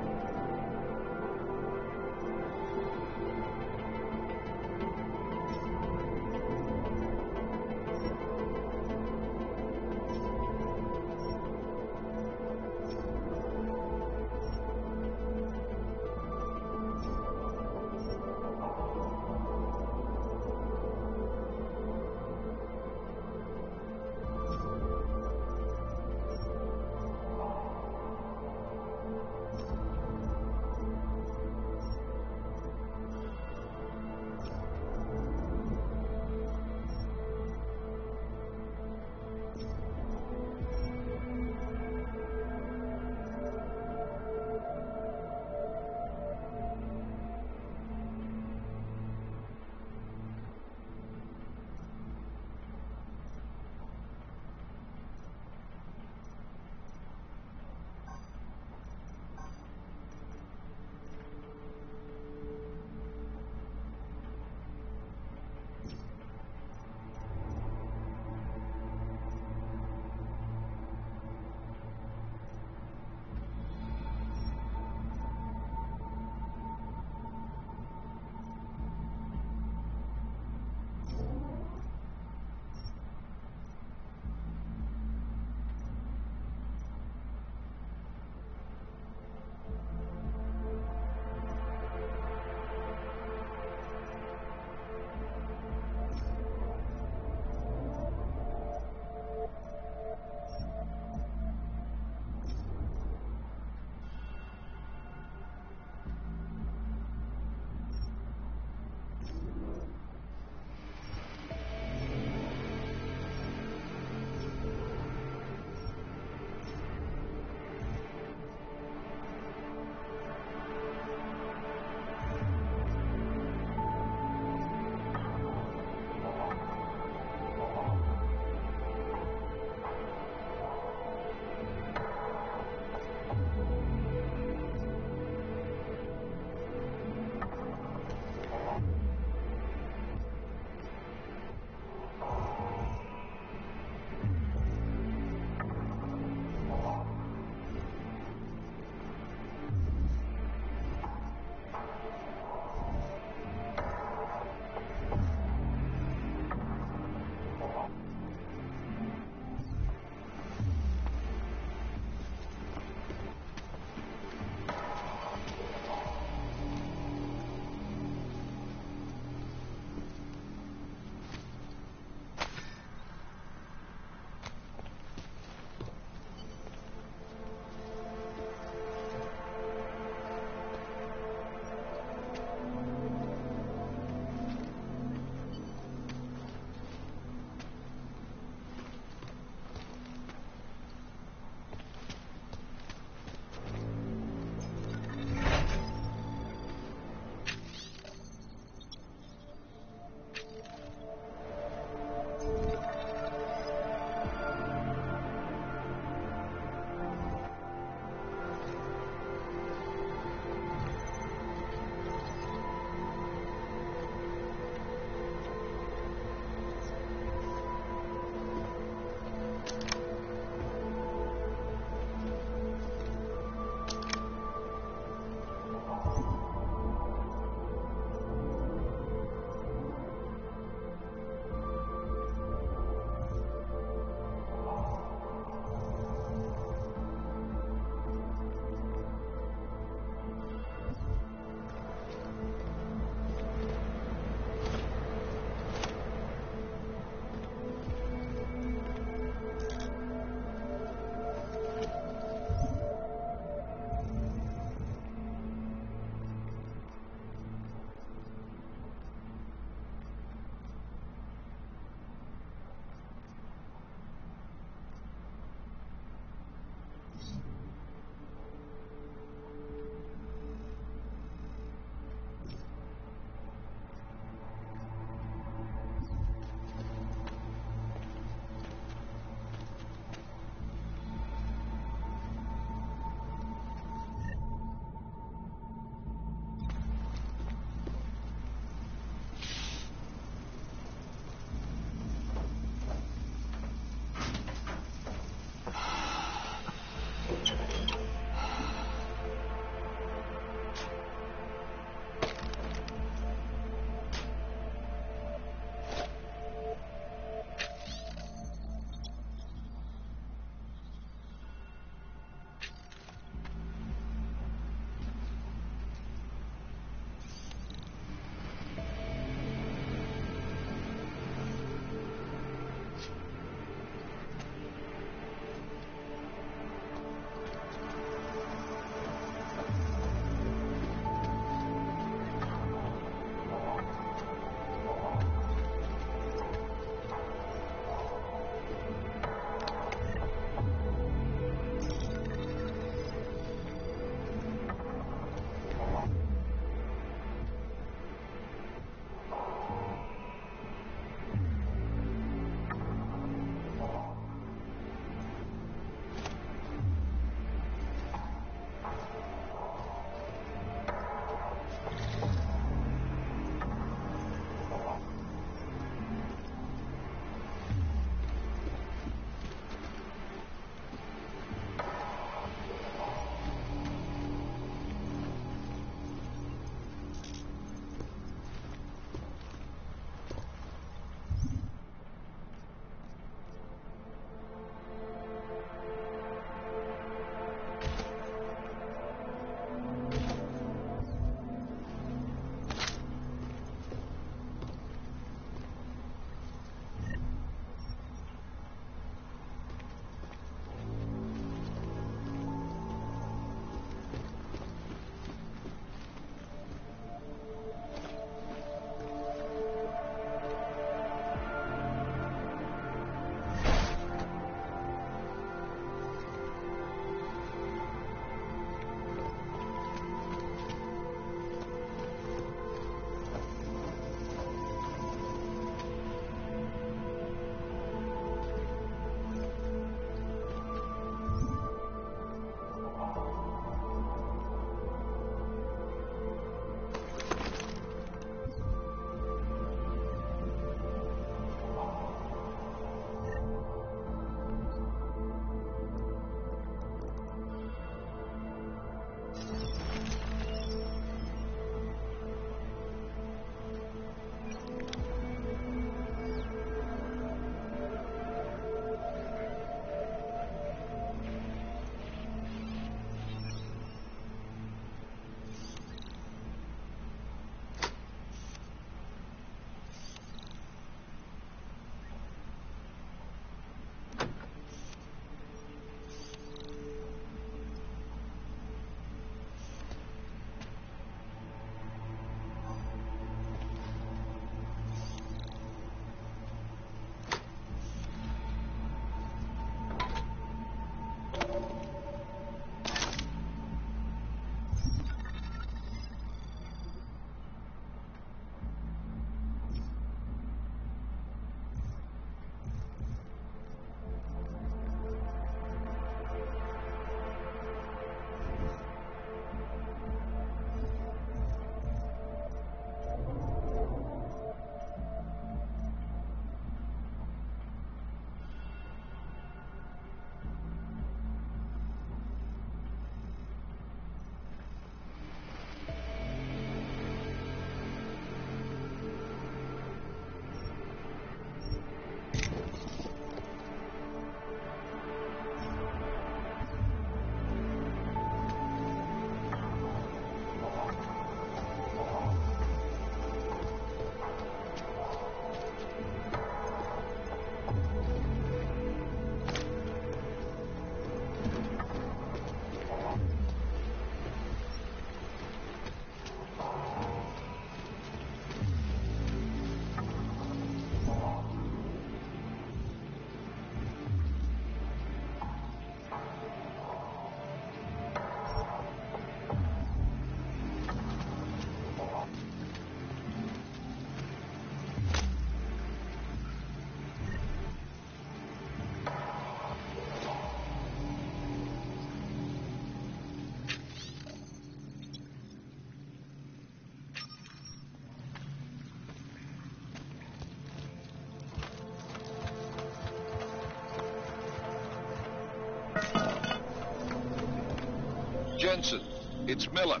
Jensen, it's Miller.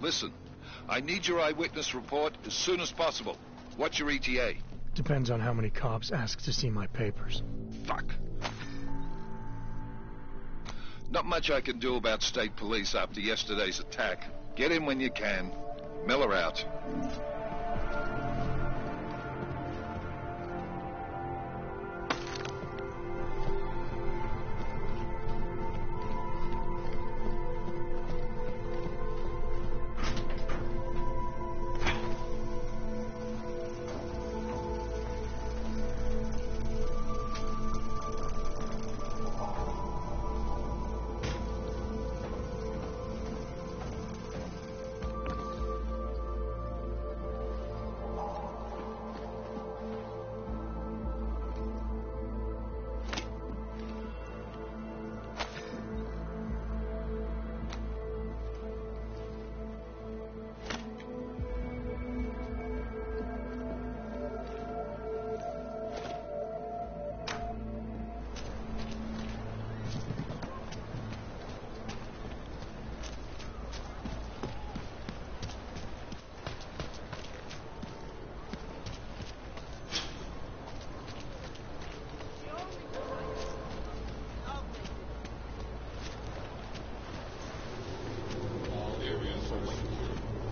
Listen, I need your eyewitness report as soon as possible. What's your ETA?
Depends on how many cops ask to see my papers.
Fuck. Not much I can do about state police after yesterday's attack. Get in when you can. Miller out.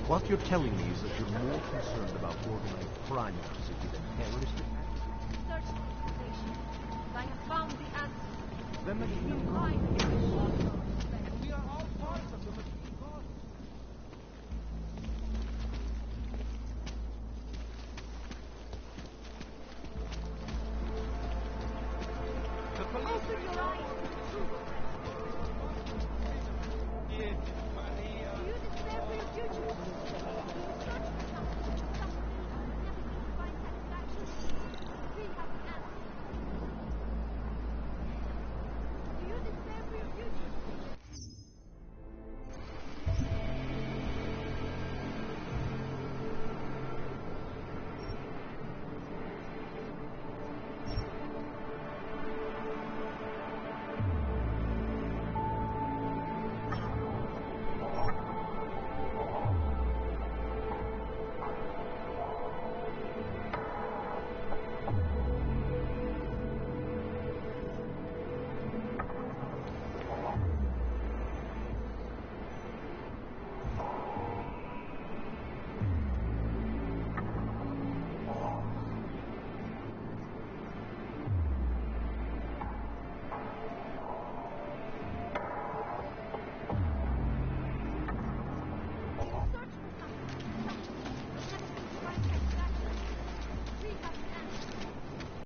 What you're telling me is that you're more concerned about organized crime in our city than terrorist attacks?
Search the station. I have found the answer.
The machine
Hide in the water.
We are all part of the machine god.
Open your eyes to the truth.